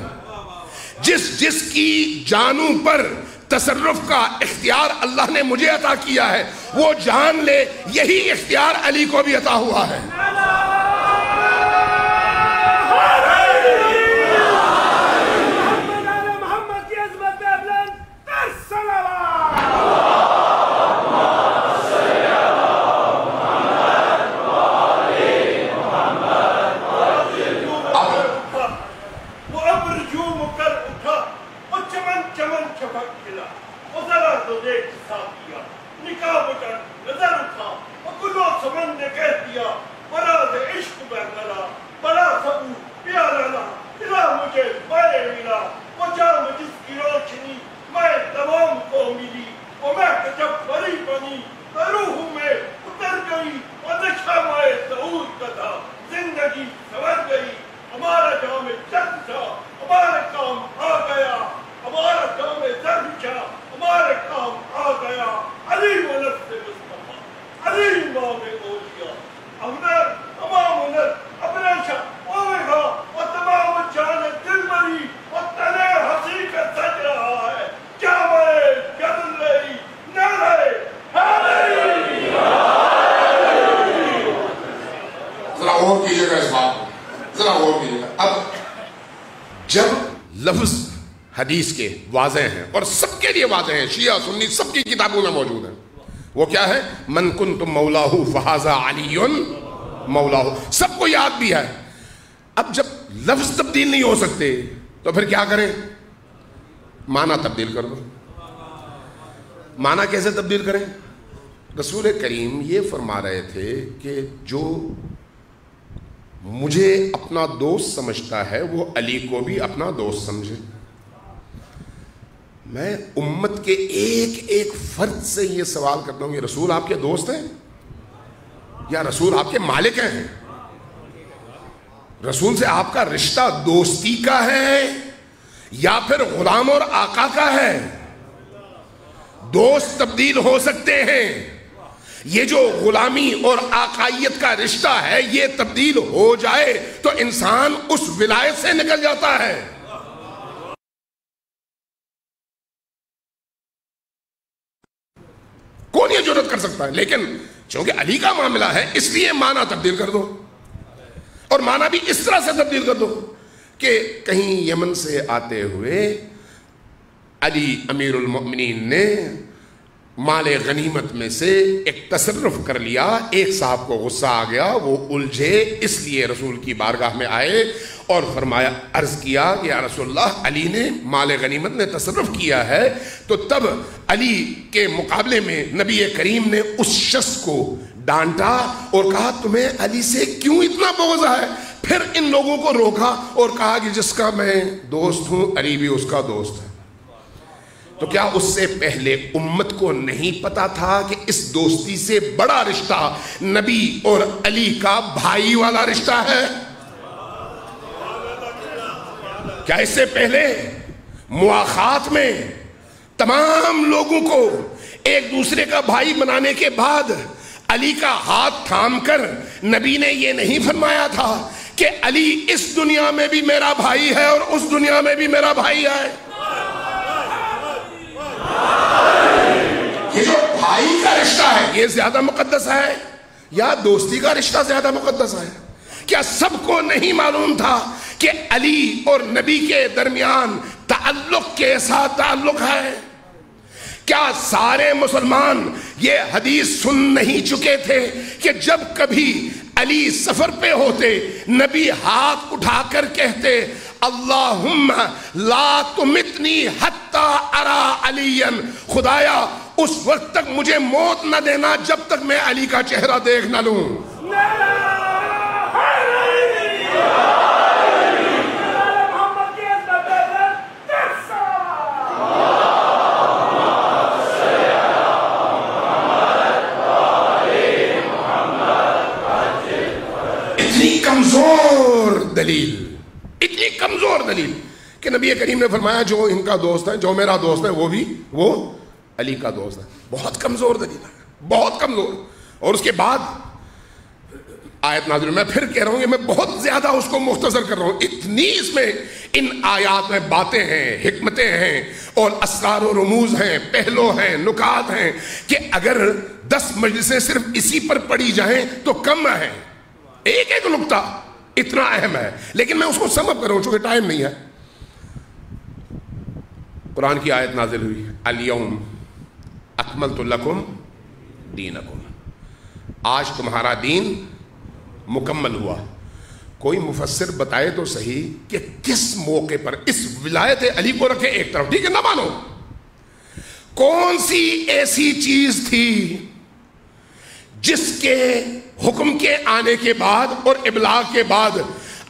جس کی جانوں پر تصرف کا اختیار اللہ نے مجھے عطا کیا ہے، وہ جان لے یہی اختیار علی کو بھی عطا ہوا ہے۔ حدیث کے واضح ہیں اور سب کے لیے واضح ہیں، شیعہ سنی سب کی کتابوں میں موجود ہیں۔ وہ کیا ہے؟ من کنتم مولاہ فہذا علی مولاہ، سب کو یاد بھی ہے۔ اب جب لفظ تبدیل نہیں ہو سکتے تو پھر کیا کریں؟ معنی تبدیل کر دو۔ معنی کیسے تبدیل کریں؟ رسول کریم یہ فرما رہے تھے کہ جو مجھے اپنا دوست سمجھتا ہے وہ علی کو بھی اپنا دوست سمجھے۔ میں امت کے ایک ایک فرد سے یہ سوال کرتا ہوں، یہ رسول آپ کے دوست ہیں یا رسول آپ کے مالک ہیں؟ رسول سے آپ کا رشتہ دوستی کا ہے یا پھر غلام اور آقا کا ہے؟ دوست تبدیل ہو سکتے ہیں، یہ جو غلامی اور آقائیت کا رشتہ ہے یہ تبدیل ہو جائے تو انسان اس ولایت سے نکل جاتا ہے۔ کون یہ جرات کر سکتا ہے؟ لیکن چونکہ علی کا معاملہ ہے اس لیے معنی تبدیل کر دو، اور معنی بھی اس طرح سے تبدیل کر دو کہ کہیں یمن سے آتے ہوئے علی امیر المؤمنین نے مال غنیمت میں سے ایک تصرف کر لیا، ایک صاحب کو غصہ آ گیا، وہ الجھے، اس لیے رسول کی بارگاہ میں آئے اور فرمایا، عرض کیا کہ یا رسول اللہ علی نے مال غنیمت نے تصرف کیا ہے۔ تو تب علی کے مقابلے میں نبی کریم نے اس شخص کو ڈانٹا اور کہا تمہیں علی سے کیوں اتنا بغض ہے؟ پھر ان لوگوں کو روکا اور کہا کہ جس کا میں دوست ہوں علی بھی اس کا دوست ہے۔ تو کیا اس سے پہلے امت کو نہیں پتا تھا کہ اس دوستی سے بڑا رشتہ نبی اور علی کا بھائی والا رشتہ ہے؟ کیا اس سے پہلے مواخات میں تمام لوگوں کو ایک دوسرے کا بھائی بنانے کے بعد علی کا ہاتھ تھام کر نبی نے یہ نہیں فرمایا تھا کہ علی اس دنیا میں بھی میرا بھائی ہے اور اس دنیا میں بھی میرا بھائی ہے؟ یہ جو بھائی کا رشتہ ہے یہ زیادہ مقدس ہے یا دوستی کا رشتہ زیادہ مقدس ہے؟ کیا سب کو نہیں معلوم تھا کہ علی اور نبی کے درمیان تعلق کیسا تعلق ہے؟ کیا سارے مسلمان یہ حدیث سن نہیں چکے تھے کہ جب کبھی علی سفر پہ ہوتے، نبی ہاتھ اٹھا کر کہتے اللہم لا تمتنی حتی ارا علیا، خدایا اس وقت تک مجھے موت نہ دینا جب تک میں علی کا چہرہ دیکھ نہ لوں۔ اتنی کمزور دلیل کہ نبی کریم نے فرمایا جو ان کا دوست ہے، جو میرا دوست ہے، وہ علی کا دوست ہے۔ بہت کمزور دلیل ہے، بہت کمزور۔ اور اس کے بعد آیت نازل، میں پھر کہہ رہا ہوں کہ میں بہت زیادہ اس کو مختصر کر رہا ہوں، اتنی اس میں ان آیات میں باتیں ہیں، حکمتیں ہیں اور اسرار و رموز ہیں، پہلو ہیں، نکات ہیں کہ اگر 10 مجلسیں صرف اسی پر پڑھی جائیں تو کم ہے۔ ایک ایک نقطہ اتنا اہم ہے، لیکن میں اس کو سم اپ کر رہا ہوں چونکہ ٹائم نہیں ہے۔ قرآن کی آیت نازل ہوئی الیوم اکملت لکم دینکم، آج تمہارا دین مکمل ہوا۔ کوئی مفسر بتائے تو صحیح کہ کس موقع پر اس ولایت علی کو رکھے ایک طرف، ٹھیک ہے نہ مانو، کون سی ایسی چیز تھی جس کے حکم کے آنے کے بعد اور ابلاغ کے بعد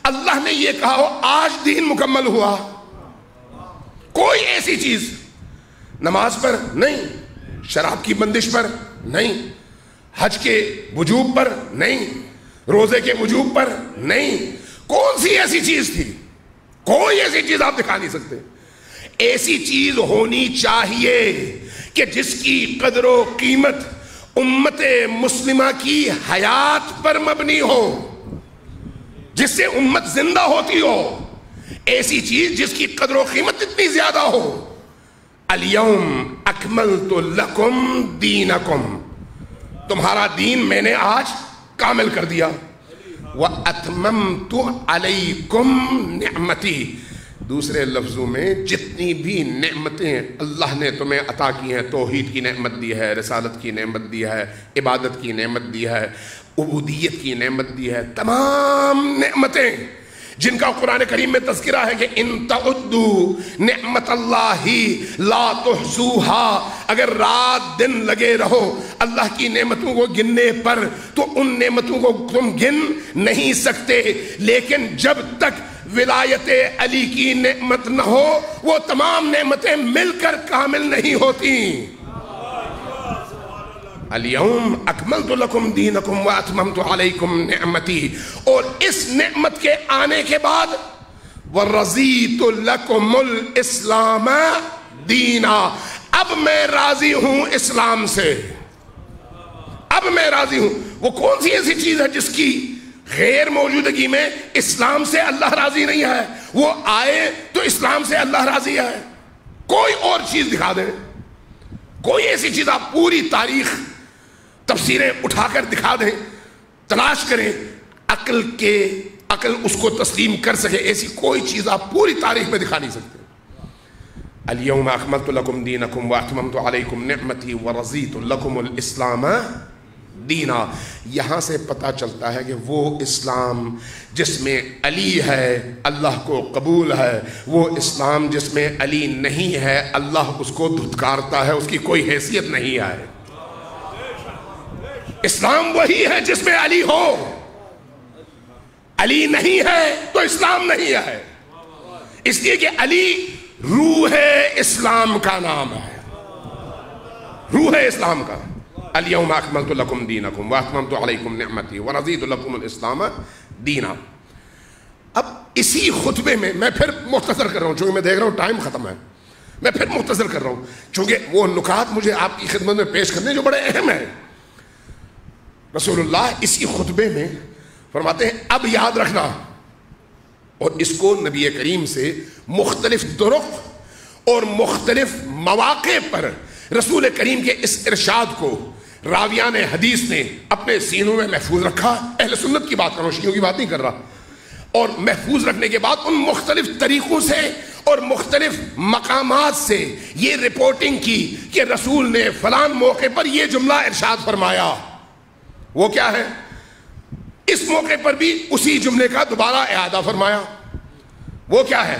اللہ نے یہ کہا ہو آج دین مکمل ہوا؟ کوئی ایسی چیز، نماز پر نہیں، شراب کی بندش پر نہیں، حج کے وجوب پر نہیں، روزے کے وجوب پر نہیں، کون سی ایسی چیز تھی؟ کوئی ایسی چیز آپ دکھا نہیں سکتے۔ ایسی چیز ہونی چاہیے کہ جس کی قدر و قیمت امت مسلمہ کی حیات پر مبنی ہو، جس سے امت زندہ ہوتی ہو، ایسی چیز جس کی قدر و قیمت اتنی زیادہ ہو۔ الیوم اکملت لکم دینکم، تمہارا دین میں نے آج کامل کر دیا۔ وَأَتْمَمْتُ عَلَيْكُمْ نِعْمَتِي، دوسرے لفظوں میں جتنی بھی نعمتیں اللہ نے تمہیں عطا کی ہیں، توحید کی نعمت دی ہے، رسالت کی نعمت دی ہے، عبادت کی نعمت دی ہے، عبودیت کی نعمت دی ہے، تمام نعمتیں جن کا قرآن کریم میں تذکرہ ہے کہ ان تعدوا نعمت اللہ لا تحصوها، اگر رات دن لگے رہو اللہ کی نعمتوں کو گننے پر تو ان نعمتوں کو تم گن نہیں سکتے، لیکن جب تک ولایت علی کی نعمت نہ ہو وہ تمام نعمتیں مل کر کامل نہیں ہوتی۔ الیوم اکملت لکم دینکم واتممت علیکم نعمتی، اور اس نعمت کے آنے کے بعد ورضیت لکم الاسلام دینا، اب میں راضی ہوں اسلام سے، اب میں راضی ہوں۔ وہ کون سی ایسی چیز ہے جس کی غیر موجودگی میں اسلام سے اللہ راضی نہیں ہے؟ وہ آئے تو اسلام سے اللہ راضی ہے۔ کوئی اور چیز دکھا دیں، کوئی ایسی چیز آپ پوری تاریخ تفسیریں اٹھا کر دکھا دیں، تلاش کریں، عقل اس کو تسلیم کر سکے، ایسی کوئی چیز آپ پوری تاریخ میں دکھا نہیں سکتے۔ الیوم اکملت لکم دینکم واتممت علیکم نعمتی ورضیت لکم الاسلام دینا۔ یہاں سے پتہ چلتا ہے کہ وہ اسلام جس میں علی ہے اللہ کو قبول ہے، وہ اسلام جس میں علی نہیں ہے اللہ اس کو دھتکارتا ہے، اس کی کوئی حیثیت نہیں ہے۔ اسلام وہی ہے جس میں علی ہو، علی نہیں ہے تو اسلام نہیں ہے، اس لیے کہ علی روح اسلام کا نام ہے، روح اسلام کا۔ الیوم اکملت لکم دینکم واتممت علیکم نعمتی ورضیت لکم الاسلام دینا۔ اب اسی خطبے میں پھر مختصر کر رہا ہوں چونکہ میں دیکھ رہا ہوں ٹائم ختم ہے، میں پھر مختصر کر رہا ہوں چونکہ وہ نکات مجھے آپ کی خدمت میں پیش کرنے جو بڑے اہم ہیں۔ رسول اللہ اسی خطبے میں فرماتے ہیں اب یاد رکھنا، اور اس کو نبی کریم سے مختلف طرق اور مختلف مواقع پر رسول کریم کے اس ارشاد کو راویان حدیث نے اپنے سینوں میں محفوظ رکھا۔ اہل سنت کی بات کر رہا ہوں، شیعوں کی بات نہیں کر رہا۔ اور محفوظ رکھنے کے بعد ان مختلف طریقوں سے اور مختلف مقامات سے یہ رپورٹنگ کی کہ رسول نے فلان موقع پر یہ جملہ ارشاد فرمایا۔ وہ کیا ہے؟ اس موقع پر بھی اسی جملے کا دوبارہ اعادہ فرمایا. وہ کیا ہے؟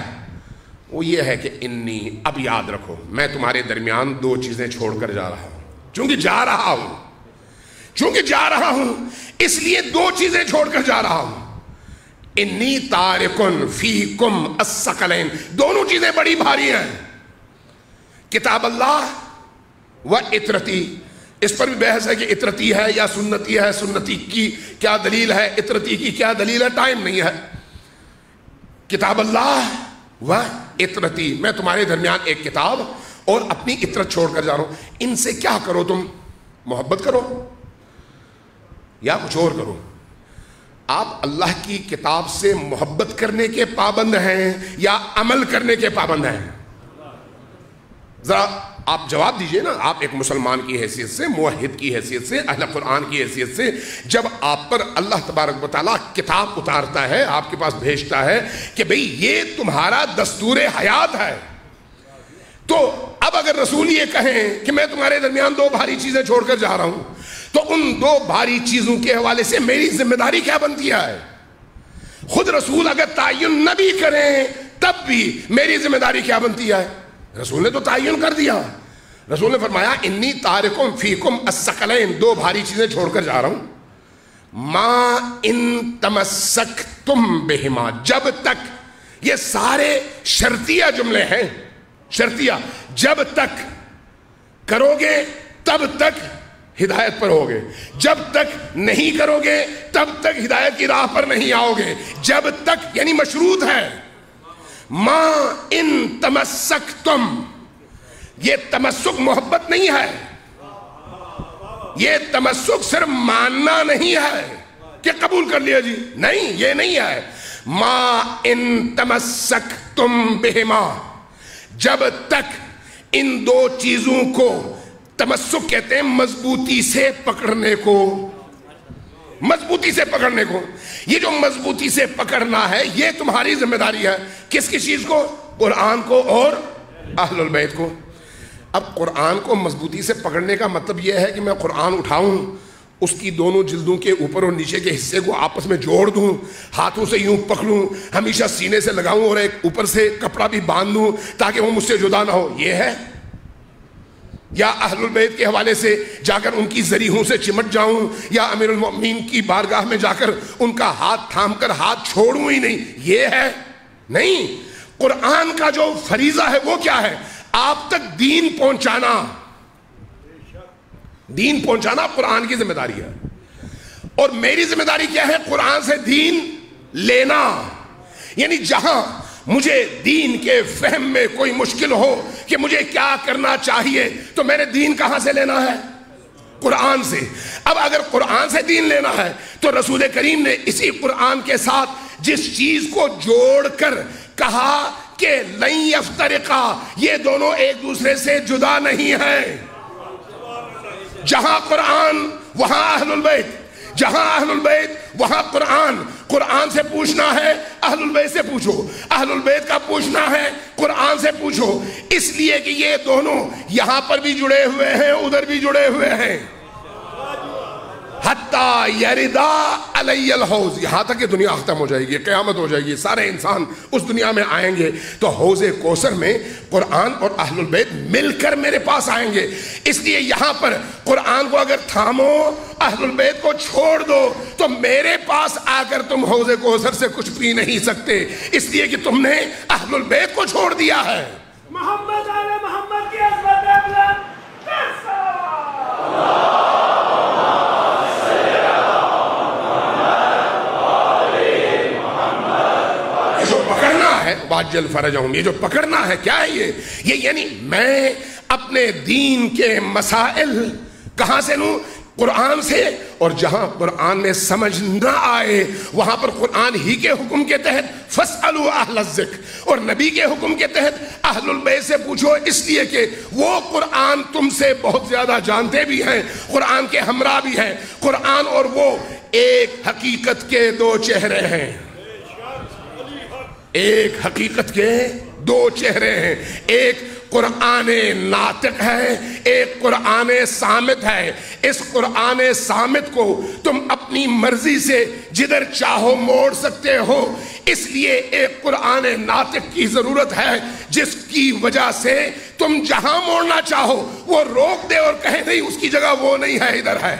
وہ یہ ہے کہ انی، اب یاد رکھو میں تمہارے درمیان دو چیزیں چھوڑ کر جا رہا ہوں. چونکہ جا رہا ہوں اس لیے دو چیزیں چھوڑ کر جا رہا ہوں. انی تارکن فیکم الثقلین، دونوں چیزیں بڑی بھاری ہیں. کتاب اللہ و اطرتی، اس پر بھی بحث ہے کہ اطرتی ہے یا سنتی ہے، سنتی کی کیا دلیل ہے، اطرتی کی کیا دلیل ہے، ٹائم نہیں ہے. کتاب اللہ و اطرتی، میں تمہارے درمیان ایک کتاب اور اپنی اطرت چھوڑ کر جا رہا ہوں. ان سے کیا کرو تم؟ محبت کرو یا کچھ اور کرو؟ آپ اللہ کی کتاب سے محبت کرنے کے پابند ہیں یا عمل کرنے کے پابند ہیں؟ ذرا آپ جواب دیجئے نا. آپ ایک مسلمان کی حیثیت سے، موحد کی حیثیت سے، اہل قرآن کی حیثیت سے، جب آپ پر اللہ تبارک و تعالیٰ کتاب اتارتا ہے، آپ کے پاس بھیجتا ہے کہ بھئی یہ تمہارا دستور حیات ہے، تو اب اگر رسول یہ کہیں کہ میں تمہارے درمیان دو بھاری چیزیں چھوڑ کر جا رہا ہوں، تو ان دو بھاری چیزوں کے حوالے سے میری ذمہ داری کیا بنتی ہے؟ خود رسول اگر تعین نہ بھی کریں تب بھی میری ذمہ داری کیا بنتی ہے؟ رسول نے تو تعین کر دیا. رسول نے فرمایا انی تارکم فیکم الثقلین، دو بھاری چیزیں چھوڑ کر جا رہا ہوں. ما ان تمسکتم بہما، جب تک، یہ سارے شرطیہ جملے ہیں، شرطیہ، جب تک کرو گے تب تک ہدایت پر ہوگے، جب تک نہیں کرو گے تب تک ہدایت کی راہ پر نہیں آؤ گے. جب تک یعنی مشروط ہے. ما ان تمسکتم، یہ تمسک محبت نہیں ہے، یہ تمسک صرف ماننا نہیں ہے کہ قبول کر لیا جی، نہیں، یہ نہیں ہے. ما ان تمسکتم بہما، جب تک ان دو چیزوں کو، تمسک کہتے ہیں مضبوطی سے پکڑنے کو، مضبوطی سے پکڑنے کو. یہ جو مضبوطی سے پکڑنا ہے یہ تمہاری ذمہ داری ہے. کس کی چیز کو؟ قرآن کو اور اہل البیت کو. اب قرآن کو مضبوطی سے پکڑنے کا مطلب یہ ہے کہ میں قرآن اٹھاؤں، اس کی دونوں جلدوں کے اوپر اور نیچے کے حصے کو آپس میں جوڑ دوں، ہاتھوں سے یوں پکڑوں، ہمیشہ سینے سے لگاؤں اور ایک اوپر سے کپڑا بھی باندھ دوں تاکہ وہ مجھ سے جدا نہ ہو، یہ ہے؟ یا اہل البیت کے حوالے سے جا کر ان کی ذریحوں سے چمٹ جاؤں، یا امیر المؤمنین کی بارگاہ میں جا کر ان کا ہاتھ تھام کر ہاتھ چھوڑوں ہی نہیں، یہ ہے؟ نہیں. قرآن کا جو فریضہ ہے وہ کیا ہے؟ آپ تک دین پہنچانا. دین پہنچانا قرآن کی ذمہ داری ہے. اور میری ذمہ داری کیا ہے؟ قرآن سے دین لینا. یعنی جہاں مجھے دین کے فہم میں کوئی مشکل ہو کہ مجھے کیا کرنا چاہیے، تو میں نے دین کہاں سے لینا ہے؟ قرآن سے. اب اگر قرآن سے دین لینا ہے تو رسول کریم نے اسی قرآن کے ساتھ جس چیز کو جوڑ کر کہا کہ لن یفترقا، یہ دونوں ایک دوسرے سے جدا نہیں ہیں. جہاں قرآن وہاں اہل البیت، جہاں اہل البیت وہاں قرآن. قرآن سے پوچھنا ہے اہل البیت سے پوچھو، اہل البیت کا پوچھنا ہے قرآن سے پوچھو، اس لیے کہ یہ دونوں یہاں پر بھی جڑے ہوئے ہیں، ادھر بھی جڑے ہوئے ہیں. حتیٰ یردا علی الحوض، یہاں تک کہ دنیا ختم ہو جائے گی، قیامت ہو جائے گی، سارے انسان اس دنیا میں آئیں گے تو حوض کوثر میں قرآن اور اہل البیت مل کر میرے پاس آئیں گے. اس لیے یہاں پر قرآن کو اگر تھامو، اہل البیت کو چھوڑ دو، تو میرے پاس آ کر تم حوض کوثر سے کچھ پی نہیں سکتے، اس لیے کہ تم نے اہل البیت کو چھوڑ دیا ہے. محمد آل محمد کی عظمت بلند واجل فرجہم، یہ جو پکڑنا ہے کیا ہے؟ یہ یعنی میں اپنے دین کے مسائل کہاں سے لوں؟ قرآن سے. اور جہاں قرآن میں سمجھ نہ آئے وہاں پر قرآن ہی کے حکم کے تحت فاسألوا اہل الذکر، اور نبی کے حکم کے تحت اہل البیت سے پوچھو، اس لیے کہ وہ قرآن تم سے بہت زیادہ جانتے بھی ہیں، قرآن کے ہمراہ بھی ہیں. قرآن اور وہ ایک حقیقت کے دو چہرے ہیں، ایک حقیقت کے دو چہرے ہیں. ایک قرآن ناطق ہے، ایک قرآن صامت ہے. اس قرآن صامت کو تم اپنی مرضی سے جدھر چاہو موڑ سکتے ہو، اس لیے ایک قرآن ناطق کی ضرورت ہے جس کی وجہ سے تم جہاں موڑنا چاہو وہ روک دے اور کہے نہیں اس کی جگہ وہ نہیں ہے، ادھر ہے۔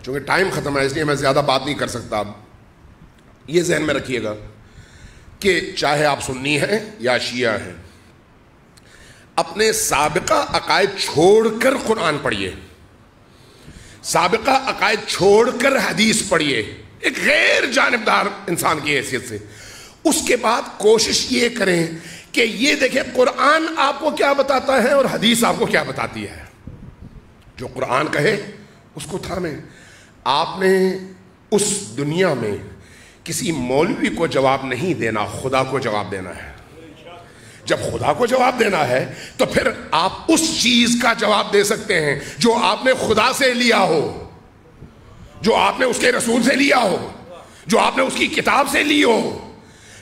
چونکہ ٹائم ختم ہے اس لیے میں زیادہ بات نہیں کر سکتا۔ اب یہ ذہن میں رکھیے گا کہ چاہے آپ سنی ہیں یا شیعہ ہیں، اپنے سابقہ عقائد چھوڑ کر قرآن پڑھیے، سابقہ عقائد چھوڑ کر حدیث پڑھیے ایک غیر جانبدار انسان کی حیثیت سے۔ اس کے بعد کوشش یہ کریں کہ یہ دیکھیں قرآن آپ کو کیا بتاتا ہے اور حدیث آپ کو کیا بتاتی ہے۔ جو قرآن کہے اس کو تھامیں۔ آپ نے اس دنیا میں کسی مولوی کو جواب نہیں دینا، خدا کو جواب دینا ہے۔ جب خدا کو جواب دینا ہے تو پھر آپ اس چیز کا جواب دے سکتے ہیں جو آپ نے خدا سے لیا ہو، جو آپ نے اس کے رسول سے لیا ہو، جو آپ نے اس کی کتاب سے لی ہو۔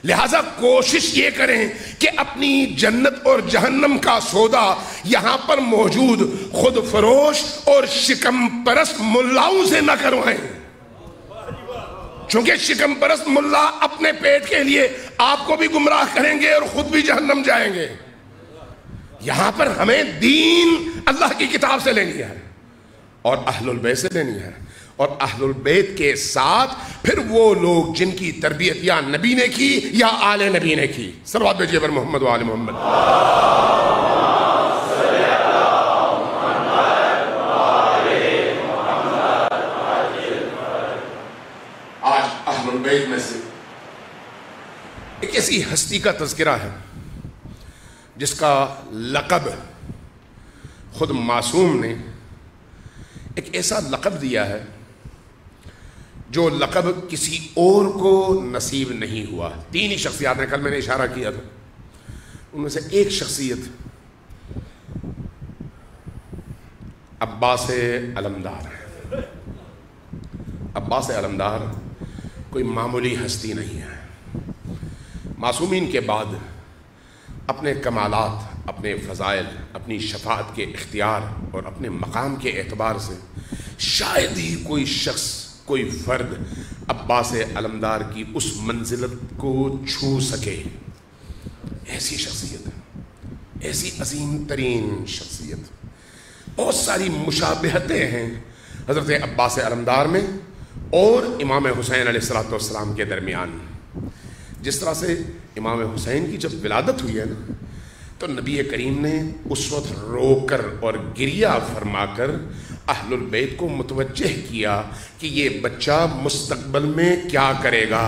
لہذا کوشش یہ کریں کہ اپنی جنت اور جہنم کا سودا یہاں پر موجود خود فروش اور شکم پرست ملاؤں سے نہ کروائیں، چونکہ شکم پرست ملا اپنے پیٹ کے لیے آپ کو بھی گمراہ کریں گے اور خود بھی جہنم جائیں گے۔ یہاں پر ہمیں دین اللہ کی کتاب سے لینی ہے اور اہل البیت سے لینی ہے، اور اہل البیت کے ساتھ پھر وہ لوگ جن کی تربیت یا نبی نے کی یا آل نبی نے کی۔ صلوات بھیجئے پر محمد و آل محمد۔ آج اہل البیت میں سے ایک ایسی ہستی کا تذکرہ ہے جس کا لقب خود معصوم نے ایک ایسا لقب دیا ہے جو لقب کسی اور کو نصیب نہیں ہوا۔ تین ہی شخصیات ہیں، کل میں نے اشارہ کیا تھا، ان میں سے ایک شخصیت عباس علمدار ہے۔ عباس علمدار کوئی معمولی ہستی نہیں ہے۔ معصومین کے بعد اپنے کمالات، اپنے فضائل، اپنی شفاعت کے اختیار اور اپنے مقام کے اعتبار سے شاید ہی کوئی شخص، کوئی فرد عباس علمدار کی اس منزلت کو چھو سکے۔ ایسی شخصیت، ایسی عظیم ترین شخصیت، بہت ساری مشابہتیں ہیں حضرت عباس علمدار میں اور امام حسین علیہ السلام کے درمیان۔ جس طرح سے امام حسین کی جب ولادت ہوئی ہے نا تو نبی کریم نے اس وقت رو کر اور گریہ فرما کر اہل البیت کو متوجہ کیا کہ یہ بچہ مستقبل میں کیا کرے گا۔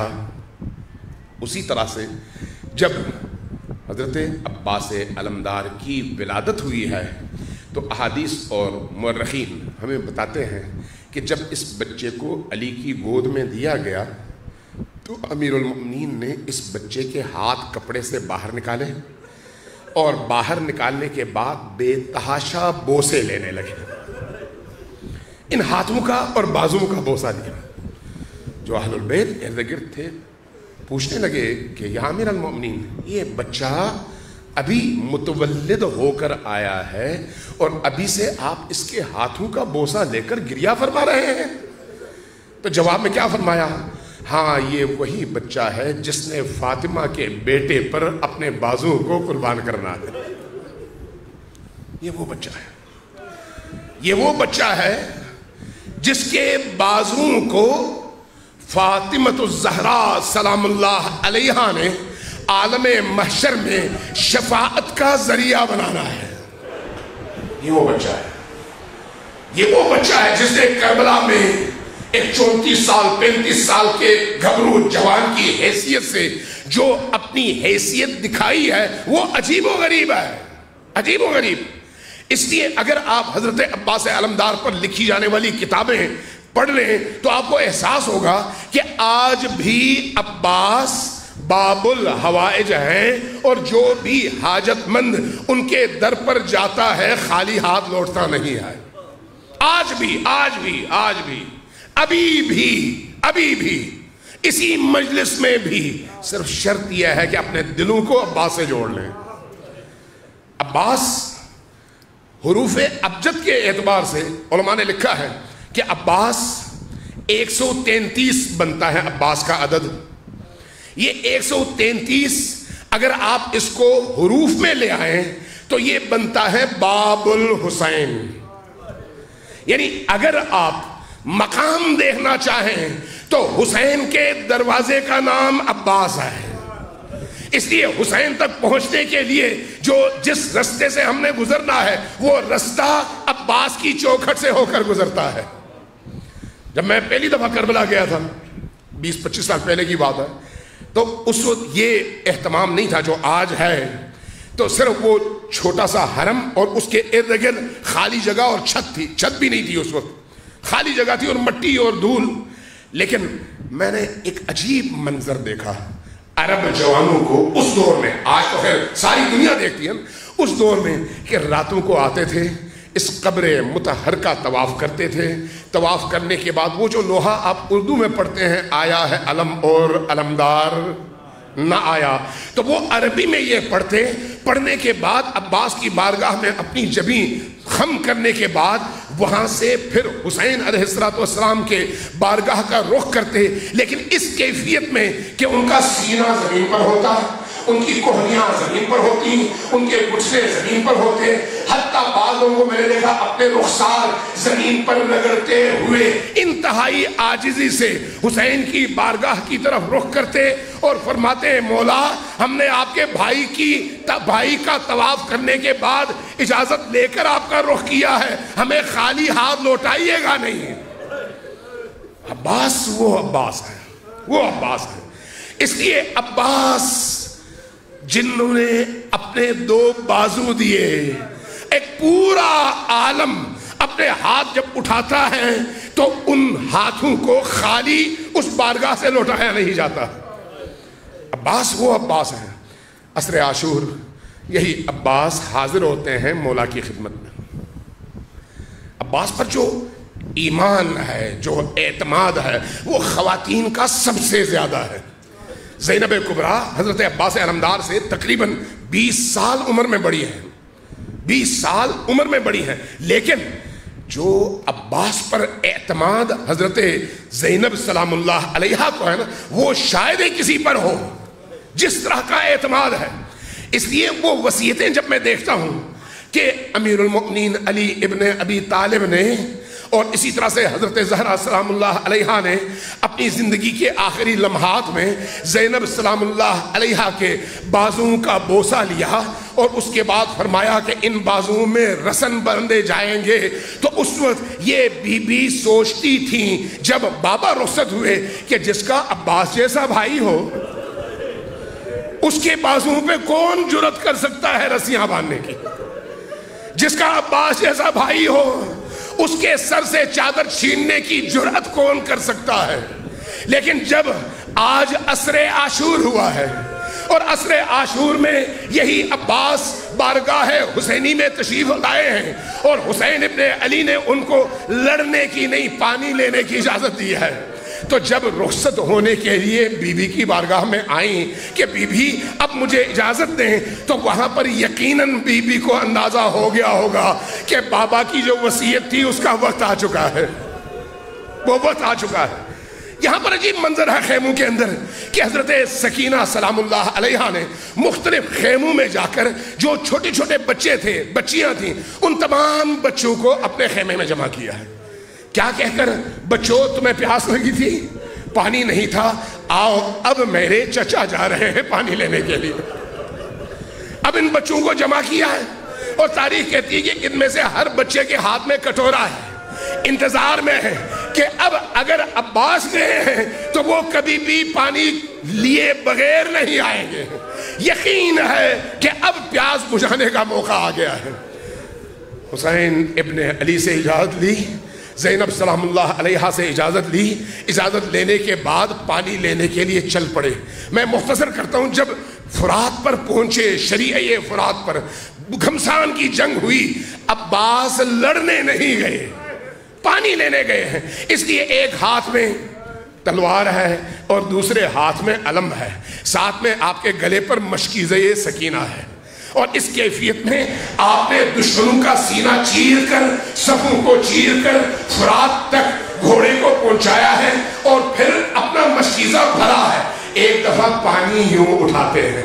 اسی طرح سے جب حضرت عباس علمدار کی ولادت ہوئی ہے تو احادیث اور مورخین ہمیں بتاتے ہیں کہ جب اس بچے کو علی کی گود میں دیا گیا تو امیر المؤمنین نے اس بچے کے ہاتھ کپڑے سے باہر نکالے اور باہر نکالنے کے بعد بے تحاشا بوسے لینے لگے، ان ہاتھوں کا اور بازوں کا بوسہ لیا۔ جو اہل البیت ارد گرد تھے پوچھنے لگے کہ یا امیر المؤمنین، یہ بچہ ابھی متولد ہو کر آیا ہے اور ابھی سے آپ اس کے ہاتھوں کا بوسہ لے کر گریہ فرما رہے ہیں؟ تو جواب میں کیا فرمایا؟ ہاں، یہ وہی بچہ ہے جس نے فاطمہ کے بیٹے پر اپنے بازو کو قربان کرنا ہے۔ یہ وہ بچہ ہے، یہ وہ بچہ ہے جس کے بازو کو فاطمۃ الزہرا سلام اللہ علیہا نے عالم محشر میں شفاعت کا ذریعہ بنانا ہے۔ یہ وہ بچہ ہے، یہ وہ بچہ ہے جس نے کربلا میں ایک 34 سال 35 سال کے گھبرو جوان کی حیثیت سے جو اپنی حیثیت دکھائی ہے وہ عجیب و غریب ہے، عجیب و غریب۔ اس لیے اگر آپ حضرت عباس علمدار پر لکھی جانے والی کتابیں پڑھ لیں تو آپ کو احساس ہوگا کہ آج بھی عباس باب الحوائج ہیں، اور جو بھی حاجت مند ان کے در پر جاتا ہے خالی ہاتھ لوٹتا نہیں ہے۔ آج بھی ابھی بھی اسی مجلس میں بھی صرف شرط یہ ہے کہ اپنے دلوں کو عباس سے جوڑ لیں۔ عباس حروف ابجد کے اعتبار سے علماء نے لکھا ہے کہ عباس 133 بنتا ہے عباس کا عدد۔ یہ 133 اگر آپ اس کو حروف میں لے آئیں تو یہ بنتا ہے باب الحسین۔ یعنی اگر آپ مقام دیکھنا چاہیں تو حسین کے دروازے کا نام عباس ہے۔ اس لیے حسین تک پہنچنے کے لیے جس رستے سے ہم نے گزرنا ہے وہ رستہ عباس کی چوکھٹ سے ہو کر گزرتا ہے۔ جب میں پہلی دفعہ کربلا گیا تھا 20-25 سال پہلے کی بات ہے، تو اس وقت یہ اہتمام نہیں تھا جو آج ہے۔ تو صرف وہ چھوٹا سا حرم اور اس کے ارد گرد خالی جگہ اور چھت تھی، چھت بھی نہیں تھی اس وقت، خالی جگہ تھی اور مٹی اور دھول۔ لیکن میں نے ایک عجیب منظر دیکھا، عرب جوانوں کو اس دور میں، آج تو خیر ساری دنیا دیکھتی ہے، اس دور میں کہ راتوں کو آتے تھے، اس قبر مطہر کا طواف کرتے تھے۔ طواف کرنے کے بعد وہ جو لوہا آپ اردو میں پڑھتے ہیں آیا ہے علم اور علمدار نہ آیا، تو وہ عربی میں یہ پڑھنے کے بعد عباس کی بارگاہ میں اپنی جبیں خم کرنے کے بعد وہاں سے پھر حسین علیہ السلام کے بارگاہ کا رخ کرتے، لیکن اس کیفیت میں کہ ان کا سینہ زمین پر ہوتا، ان کی کوہنیاں زمین پر ہوتی، ان کے گھٹنے زمین پر ہوتے، حتیٰ بعض لوگوں کو میں نے دیکھا اپنے رخسار زمین پر رگڑتے ہوئے انتہائی عاجزی سے حسین کی بارگاہ کی طرف رخ کرتے اور فرماتے ہیں مولا ہم نے آپ کے بھائی کا طواف کرنے کے بعد اجازت لے کر آپ کا رخ کیا ہے، ہمیں خالی ہاتھ لوٹائیے گا نہیں۔ عباس وہ عباس ہے۔ اس لیے عباس جنہوں نے اپنے 2 بازو دیے، ایک پورا عالم اپنے ہاتھ جب اٹھاتا ہے تو ان ہاتھوں کو خالی اس بارگاہ سے لوٹایا نہیں جاتا۔ عباس وہ عباس ہے۔ عصر عاشور یہی عباس حاضر ہوتے ہیں مولا کی خدمت میں۔ عباس پر جو ایمان ہے، جو اعتماد ہے، وہ خواتین کا سب سے زیادہ ہے۔ زینب کبریٰ حضرت عباس علمدار سے تقریباً 20 سال عمر میں بڑی ہیں، 20 سال عمر میں بڑی ہیں، لیکن جو عباس پر اعتماد حضرت زینب سلام اللہ علیہا کو ہے نا، وہ شاید ہی کسی پر ہو جس طرح کا اعتماد ہے۔ اس لیے وہ وصیتیں جب میں دیکھتا ہوں کہ امیر المؤمنین علی ابن ابی طالب نے اور اسی طرح سے حضرت زہرا سلام اللہ علیہا نے اپنی زندگی کے آخری لمحات میں زینب سلام اللہ علیہا کے بازوں کا بوسہ لیا اور اس کے بعد فرمایا کہ ان بازوں میں رسن بندے جائیں گے، تو اس وقت یہ بی بی سوچتی تھیں جب بابا رخصت ہوئے کہ جس کا عباس جیسا بھائی ہو اس کے بازوں پہ کون جرت کر سکتا ہے رسیاں باندھنے کی، جس کا عباس جیسا بھائی ہو اس کے سر سے چادر چھیننے کی جرأت کون کر سکتا ہے۔ لیکن جب آج عصر عاشور ہوا ہے اور عصر عاشور میں یہی عباس بارگاہ حسینی میں تشریف لائے ہیں اور حسین ابن علی نے ان کو لڑنے کی نہیں پانی لینے کی اجازت دی ہے، تو جب رخصت ہونے کے لیے بی بی کی بارگاہ میں آئیں کہ بی بی اب مجھے اجازت دیں، تو وہاں پر یقیناً بی بی کو اندازہ ہو گیا ہوگا کہ بابا کی جو وصیت تھی اس کا وقت آ چکا ہے، وہ وقت آ چکا ہے۔ یہاں پر عجیب منظر ہے خیموں کے اندر کہ حضرت سکینہ سلام اللہ علیہا نے مختلف خیموں میں جا کر جو چھوٹے چھوٹے بچے تھے، بچیاں تھیں، ان تمام بچوں کو اپنے خیمے میں جمع کیا ہے۔ کیا کہہ کر؟ بچوں تمہیں پیاس لگی تھی، پانی نہیں تھا، آؤ اب میرے چچا جا رہے ہیں پانی لینے کے لیے۔ اب ان بچوں کو جمع کیا ہے اور تاریخ کہتی ہے کہ ان میں سے ہر بچے کے ہاتھ میں کٹورا ہے، انتظار میں ہے کہ اب اگر عباس گئے ہیں تو وہ کبھی بھی پانی لیے بغیر نہیں آئیں گے۔ یقین ہے کہ اب پیاس بجھانے کا موقع آ گیا ہے۔ حسین ابن علی سے اجازت لی، زینب سلام اللہ علیہا سے اجازت لی، اجازت لینے کے بعد پانی لینے کے لیے چل پڑے۔ میں مختصر کرتا ہوں، جب فرات پر پہنچے، شریعہ فرات پر گھمسان کی جنگ ہوئی، عباس لڑنے نہیں گئے، پانی لینے گئے ہیں، اس لیے ایک ہاتھ میں تلوار ہے اور دوسرے ہاتھ میں علم ہے، ساتھ میں آپ کے گلے پر مشکیزہ سکینہ ہے، اور اس کیفیت میں آپ نے دشمنوں کا سینہ چیر کر، صفوں کو چیر کر فرات تک گھوڑے کو پہنچایا ہے، اور پھر اپنا مشکیزہ بھرا ہے۔ ایک دفعہ پانی یوں اٹھاتے ہیں،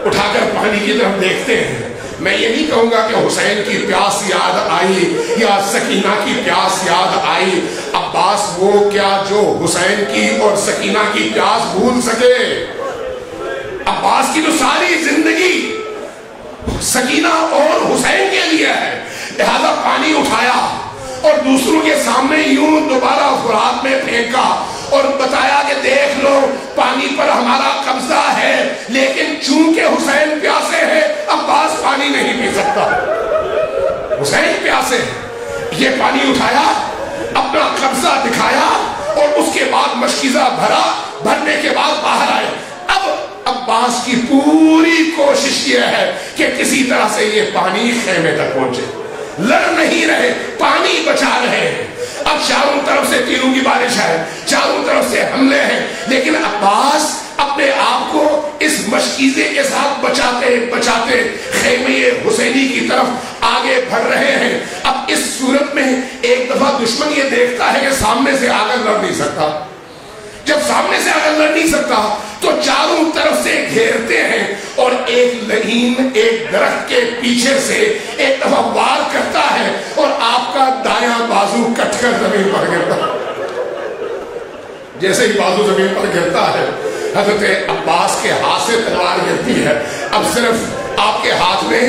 اٹھا کر پانی کی طرف دیکھتے ہیں۔ میں یہ نہیں کہوں گا کہ حسین کی پیاس یاد آئی یا سکینہ کی پیاس یاد آئی، عباس وہ کیا جو حسین کی اور سکینہ کی پیاس بھول سکے؟ عباس کی تو ساری زندگی سکینہ اور حسین کے لیے ہے، لہذا پانی اٹھایا اور دوسروں کے سامنے یوں دوبارہ فرات میں پھینکا اور بتایا کہ دیکھ لو پانی پر ہمارا قبضہ ہے، لیکن چونکہ حسین پیاسے ہیں عباس پانی نہیں پی سکتا، حسین پیاسے ہیں۔ یہ پانی اٹھایا، اپنا قبضہ دکھایا، اور اس کے بعد مشکیزہ بھرا، بھرنے کے بعد باہر آئے۔ اب عباس کی پوری کوشش یہ ہے کہ کسی طرح سے یہ پانی خیمے تک پہنچے، لڑ نہیں رہے، پانی بچا رہے ہیں۔ اب چاروں طرف سے تیروں کی بارش ہے، چاروں طرف سے حملے ہیں، لیکن عباس اپنے آپ کو اس مشکیزے کے ساتھ بچاتے بچاتے خیمے حسینی کی طرف آگے بڑھ رہے ہیں۔ اب اس صورت میں ایک دفعہ دشمن یہ دیکھتا ہے کہ سامنے سے آگے لڑ نہیں سکتا، جب سامنے سے آگے لڑ نہیں سکتا تو چاروں طرف سے گھیرتے ہیں، اور ایک لعین ایک درخت کے پیچھے سے ایک دفعہ وار کرتا ہے اور آپ کا دایاں بازو کٹ کر زمین پر گرتا ہے۔ جیسے ہی بازو زمین پر گرتا ہے، حضرت عباس کے ہاتھ سے تلوار گرتی ہے، اب صرف آپ کے ہاتھ میں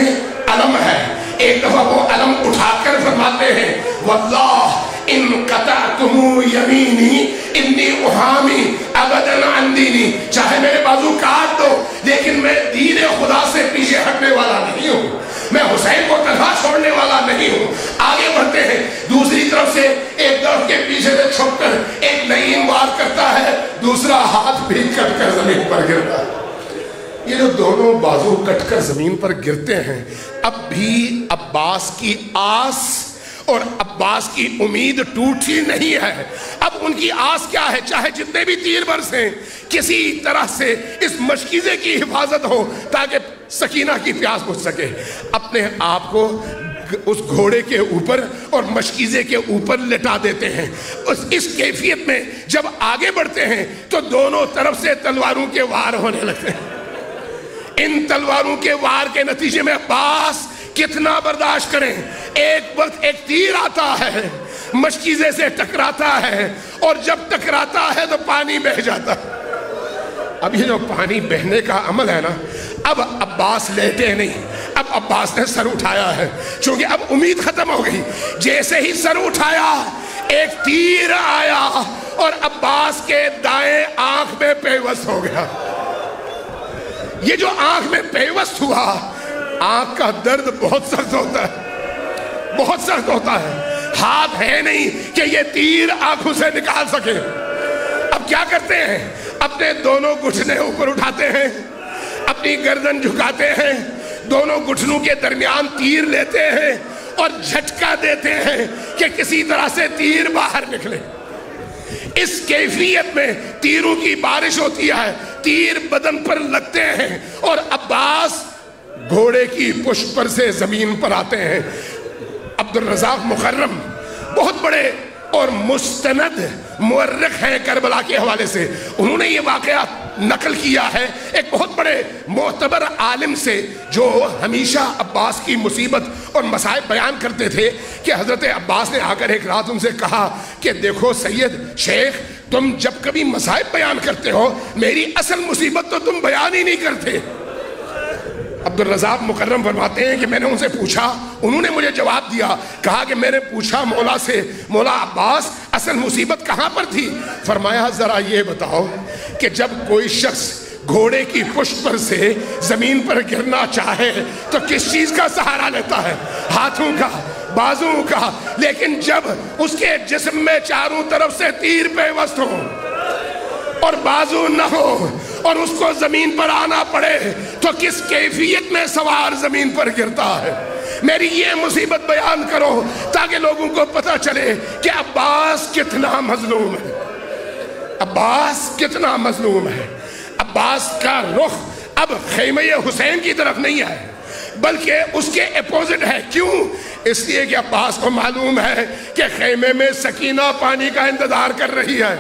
علم ہے۔ ایک دفعہ وہ علم اٹھا کر فرماتے ہیں واللہ ان قطعتم یمینی انی احامی ابدا عن دینی، چاہے میرے بازو کاٹ دو لیکن میں دین خدا سے پیچھے ہٹنے والا نہیں ہوں، میں حسین کو تنہا چھوڑنے والا نہیں ہوں۔ آگے بڑھتے ہیں، دوسری طرف سے ایک درخت کے پیچھے سے چھپ کر ایک لعین وار کرتا ہے، دوسرا ہاتھ بھی کٹ کر زمین پر گرتا ہے۔ یہ جو دونوں بازو کٹ کر زمین پر گرتے ہیں، اب بھی عباس کی آس اور عباس کی امید ٹوٹی نہیں ہے۔ اب ان کی آس کیا ہے؟ چاہے جتنے بھی تیر برسیں، کسی طرح سے اس مشکیزے کی حفاظت ہو تاکہ سکینہ کی پیاس بجھ سکے۔ اپنے آپ کو اس گھوڑے کے اوپر اور مشکیزے کے اوپر لٹا دیتے ہیں۔ اس کیفیت میں جب آگے بڑھتے ہیں تو دونوں طرف سے تلواروں کے وار ہونے لگتے ہیں۔ ان تلواروں کے وار کے نتیجے میں عباس کتنا برداشت کریں؟ ایک وقت ایک تیر آتا ہے، مشکیزے سے ٹکراتا ہے، اور جب ٹکراتا ہے تو پانی بہہ جاتا ہے۔ اب یہ جو پانی بہنے کا عمل ہے نا، اب عباس لیٹے نہیں، اب عباس نے سر اٹھایا ہے، چونکہ اب امید ختم ہو گئی۔ جیسے ہی سر اٹھایا ایک تیر آیا اور عباس کے دائیں آنکھ میں پیوست ہو گیا۔ یہ جو آنکھ میں پیوست ہوا، آنکھ کا درد بہت سخت ہوتا ہے، بہت سخت ہوتا ہے، ہاتھ ہے نہیں کہ یہ تیر آنکھوں سے نکال سکے۔ اب کیا کرتے ہیں؟ اپنے دونوں گھٹنے اوپر اٹھاتے ہیں، اپنی گردن جھکاتے ہیں، دونوں گھٹنوں کے درمیان تیر لیتے ہیں اور جھٹکا دیتے ہیں کہ کسی طرح سے تیر باہر نکلے۔ اس کیفیت میں تیروں کی بارش ہوتی ہے، تیر بدن پر لگتے ہیں، اور عباس گھوڑے کی پشت پر سے زمین پر آتے ہیں۔ عبدالرزاق مکرم بہت بڑے اور مستند مورخ ہیں کربلا کے حوالے سے، انہوں نے یہ واقعہ نقل کیا ہے ایک بہت بڑے معتبر عالم سے، جو ہمیشہ عباس کی مصیبت اور مصائب بیان کرتے تھے، کہ حضرت عباس نے آ کر ایک رات ان سے کہا کہ دیکھو سید شیخ، تم جب کبھی مصائب بیان کرتے ہو میری اصل مصیبت تو تم بیان ہی نہیں کرتے۔ عبدالرزاق مکرم فرماتے ہیں کہ میں نے ان سے پوچھا، انہوں نے مجھے جواب دیا، کہا کہ میں نے پوچھا مولا سے، مولا عباس اصل مصیبت کہاں پر تھی؟ فرمایا ذرا یہ بتاؤ کہ جب کوئی شخص گھوڑے کی پشت پر سے زمین پر گرنا چاہے تو کس چیز کا سہارا لیتا ہے؟ ہاتھوں کا، بازوں کا. لیکن جب اس کے جسم میں چاروں طرف سے تیر پیوست ہو اور بازو نہ ہو اور اس کو زمین پر آنا پڑے تو کس کیفیت میں سوار زمین پر گرتا ہے؟ میری یہ مصیبت بیان کرو تاکہ لوگوں کو پتہ چلے کہ عباس کتنا مظلوم ہے. عباس کتنا مظلوم ہے. عباس کا رخ اب خیمہ حسین کی طرف نہیں ہے بلکہ اس کے اپوزٹ ہے. کیوں؟ اس لیے کہ عباس کو معلوم ہے کہ خیمے میں سکینہ پانی کا انتظار کر رہی ہے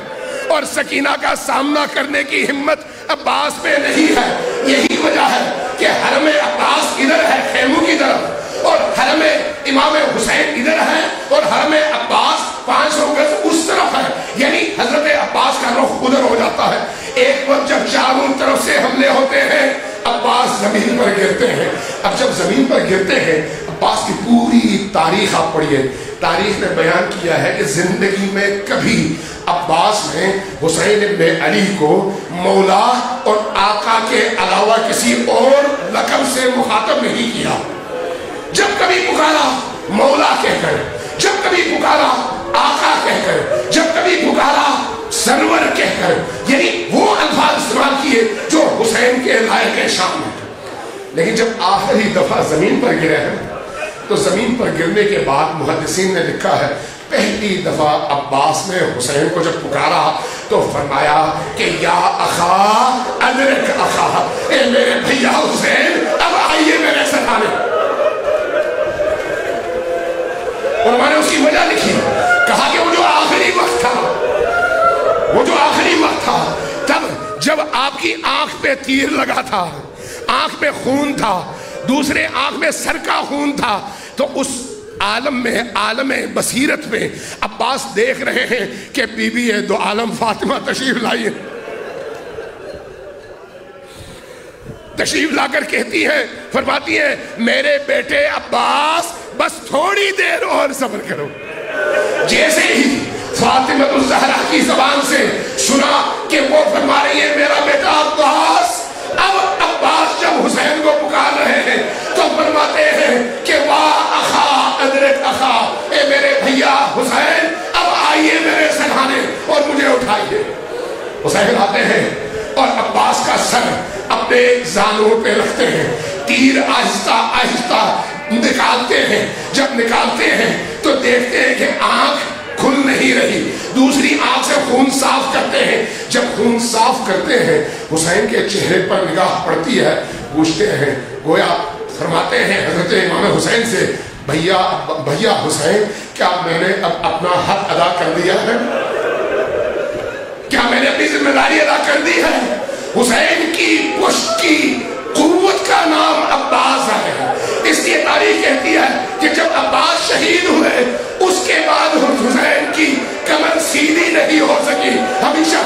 اور سکینہ کا سامنا کرنے کی ہمت عباس میں نہیں ہے. یہی وجہ ہے کہ حرم عباس ادھر ہے خیموں کی طرف اور حرم امام حسین ادھر ہے اور حرم عباس 500 گز اس طرف ہے. یعنی حضرت عباس کا رخ ادھر ہو جاتا ہے. ایک وقت جب چاروں طرف سے حملے ہوتے ہیں عباس زمین پر گرتے ہیں. اب جب زمین پر گرتے ہیں عباس کی پوری تاریخ آپ پڑھیے. تاریخ نے بیان کیا ہے کہ زندگی میں کبھی عباس نے حسین ابن علی کو مولا اور آقا کے علاوہ کسی اور لقب سے مخاطب نہیں کیا. جب کبھی پکارا مولا کہہ کر، جب کبھی پکارا آقا کہہ کر، جب کبھی پکارا سرور کہہ کر، یعنی وہ الفاظ استعمال کیے جو حسین کے لائق شان ہیں. لیکن جب آخری دفعہ زمین پر گرے ہیں تو زمین پر گرنے کے بعد محدثین نے لکھا ہے پہلی دفعہ عباس نے حسین کو جب پکارا تو فرمایا کہ یا اخا ادرک اخا، اے میرے بھیا حسین اب آئیے میرے سرانے. علماء نے اس کی وجہ لکھی، کہا کہ وہ جو آخری وقت تھا، وہ جو آخری وقت تھا تب جب آپ کی آنکھ پہ تیر لگا تھا، آنکھ پہ خون تھا، دوسرے آنکھ میں سر کا خون تھا، تو اس عالم میں، عالم بصیرت میں عباس دیکھ رہے ہیں کہ بی بی دو عالم فاطمہ تشریف لائی، تشریف لا کر کہتی ہیں، فرماتی ہیں میرے بیٹے عباس بس تھوڑی دیر اور صبر کرو. جیسے ہی فاطمہ الزہرا کی زبان سے سنا کہ وہ فرما رہی ہے میرا بیٹا عباس، اب عباس جب حسین کو پکار رہے ہیں تو فرماتے ہیں کہ واہ اخا ادرک اخا، اے میرے بھیا حسین اب آئیے میرے سرہانے اور مجھے اٹھائیے. حسین آتے ہیں اور عباس کا سر اپنے زانوں پہ رکھتے ہیں، تیر آہستہ آہستہ نکالتے ہیں. جب نکالتے ہیں تو دیکھتے ہیں کہ آنکھ کھل نہیں رہی، دوسری آنکھ سے خون صاف کرتے ہیں. جب خون صاف کرتے ہیں حسین کے چہرے پر نگاہ پڑتی ہے، پوچھتے ہیں، گویا فرماتے ہیں حضرت امام حسین سے بھیا حسین کیا میں نے اب اپنا حق ادا کر دیا ہے؟ کیا میں نے اپنی ذمہ داری ادا کر دی ہے؟ حسین کی پشت کی قوت کا نام عباس ہے. اس لیے تاریخ کہتی ہے کہ جب عباس شہید ہوئے اس کے بعد حسین کی کمر سیدھی نہیں ہو سکی، ہمیشہ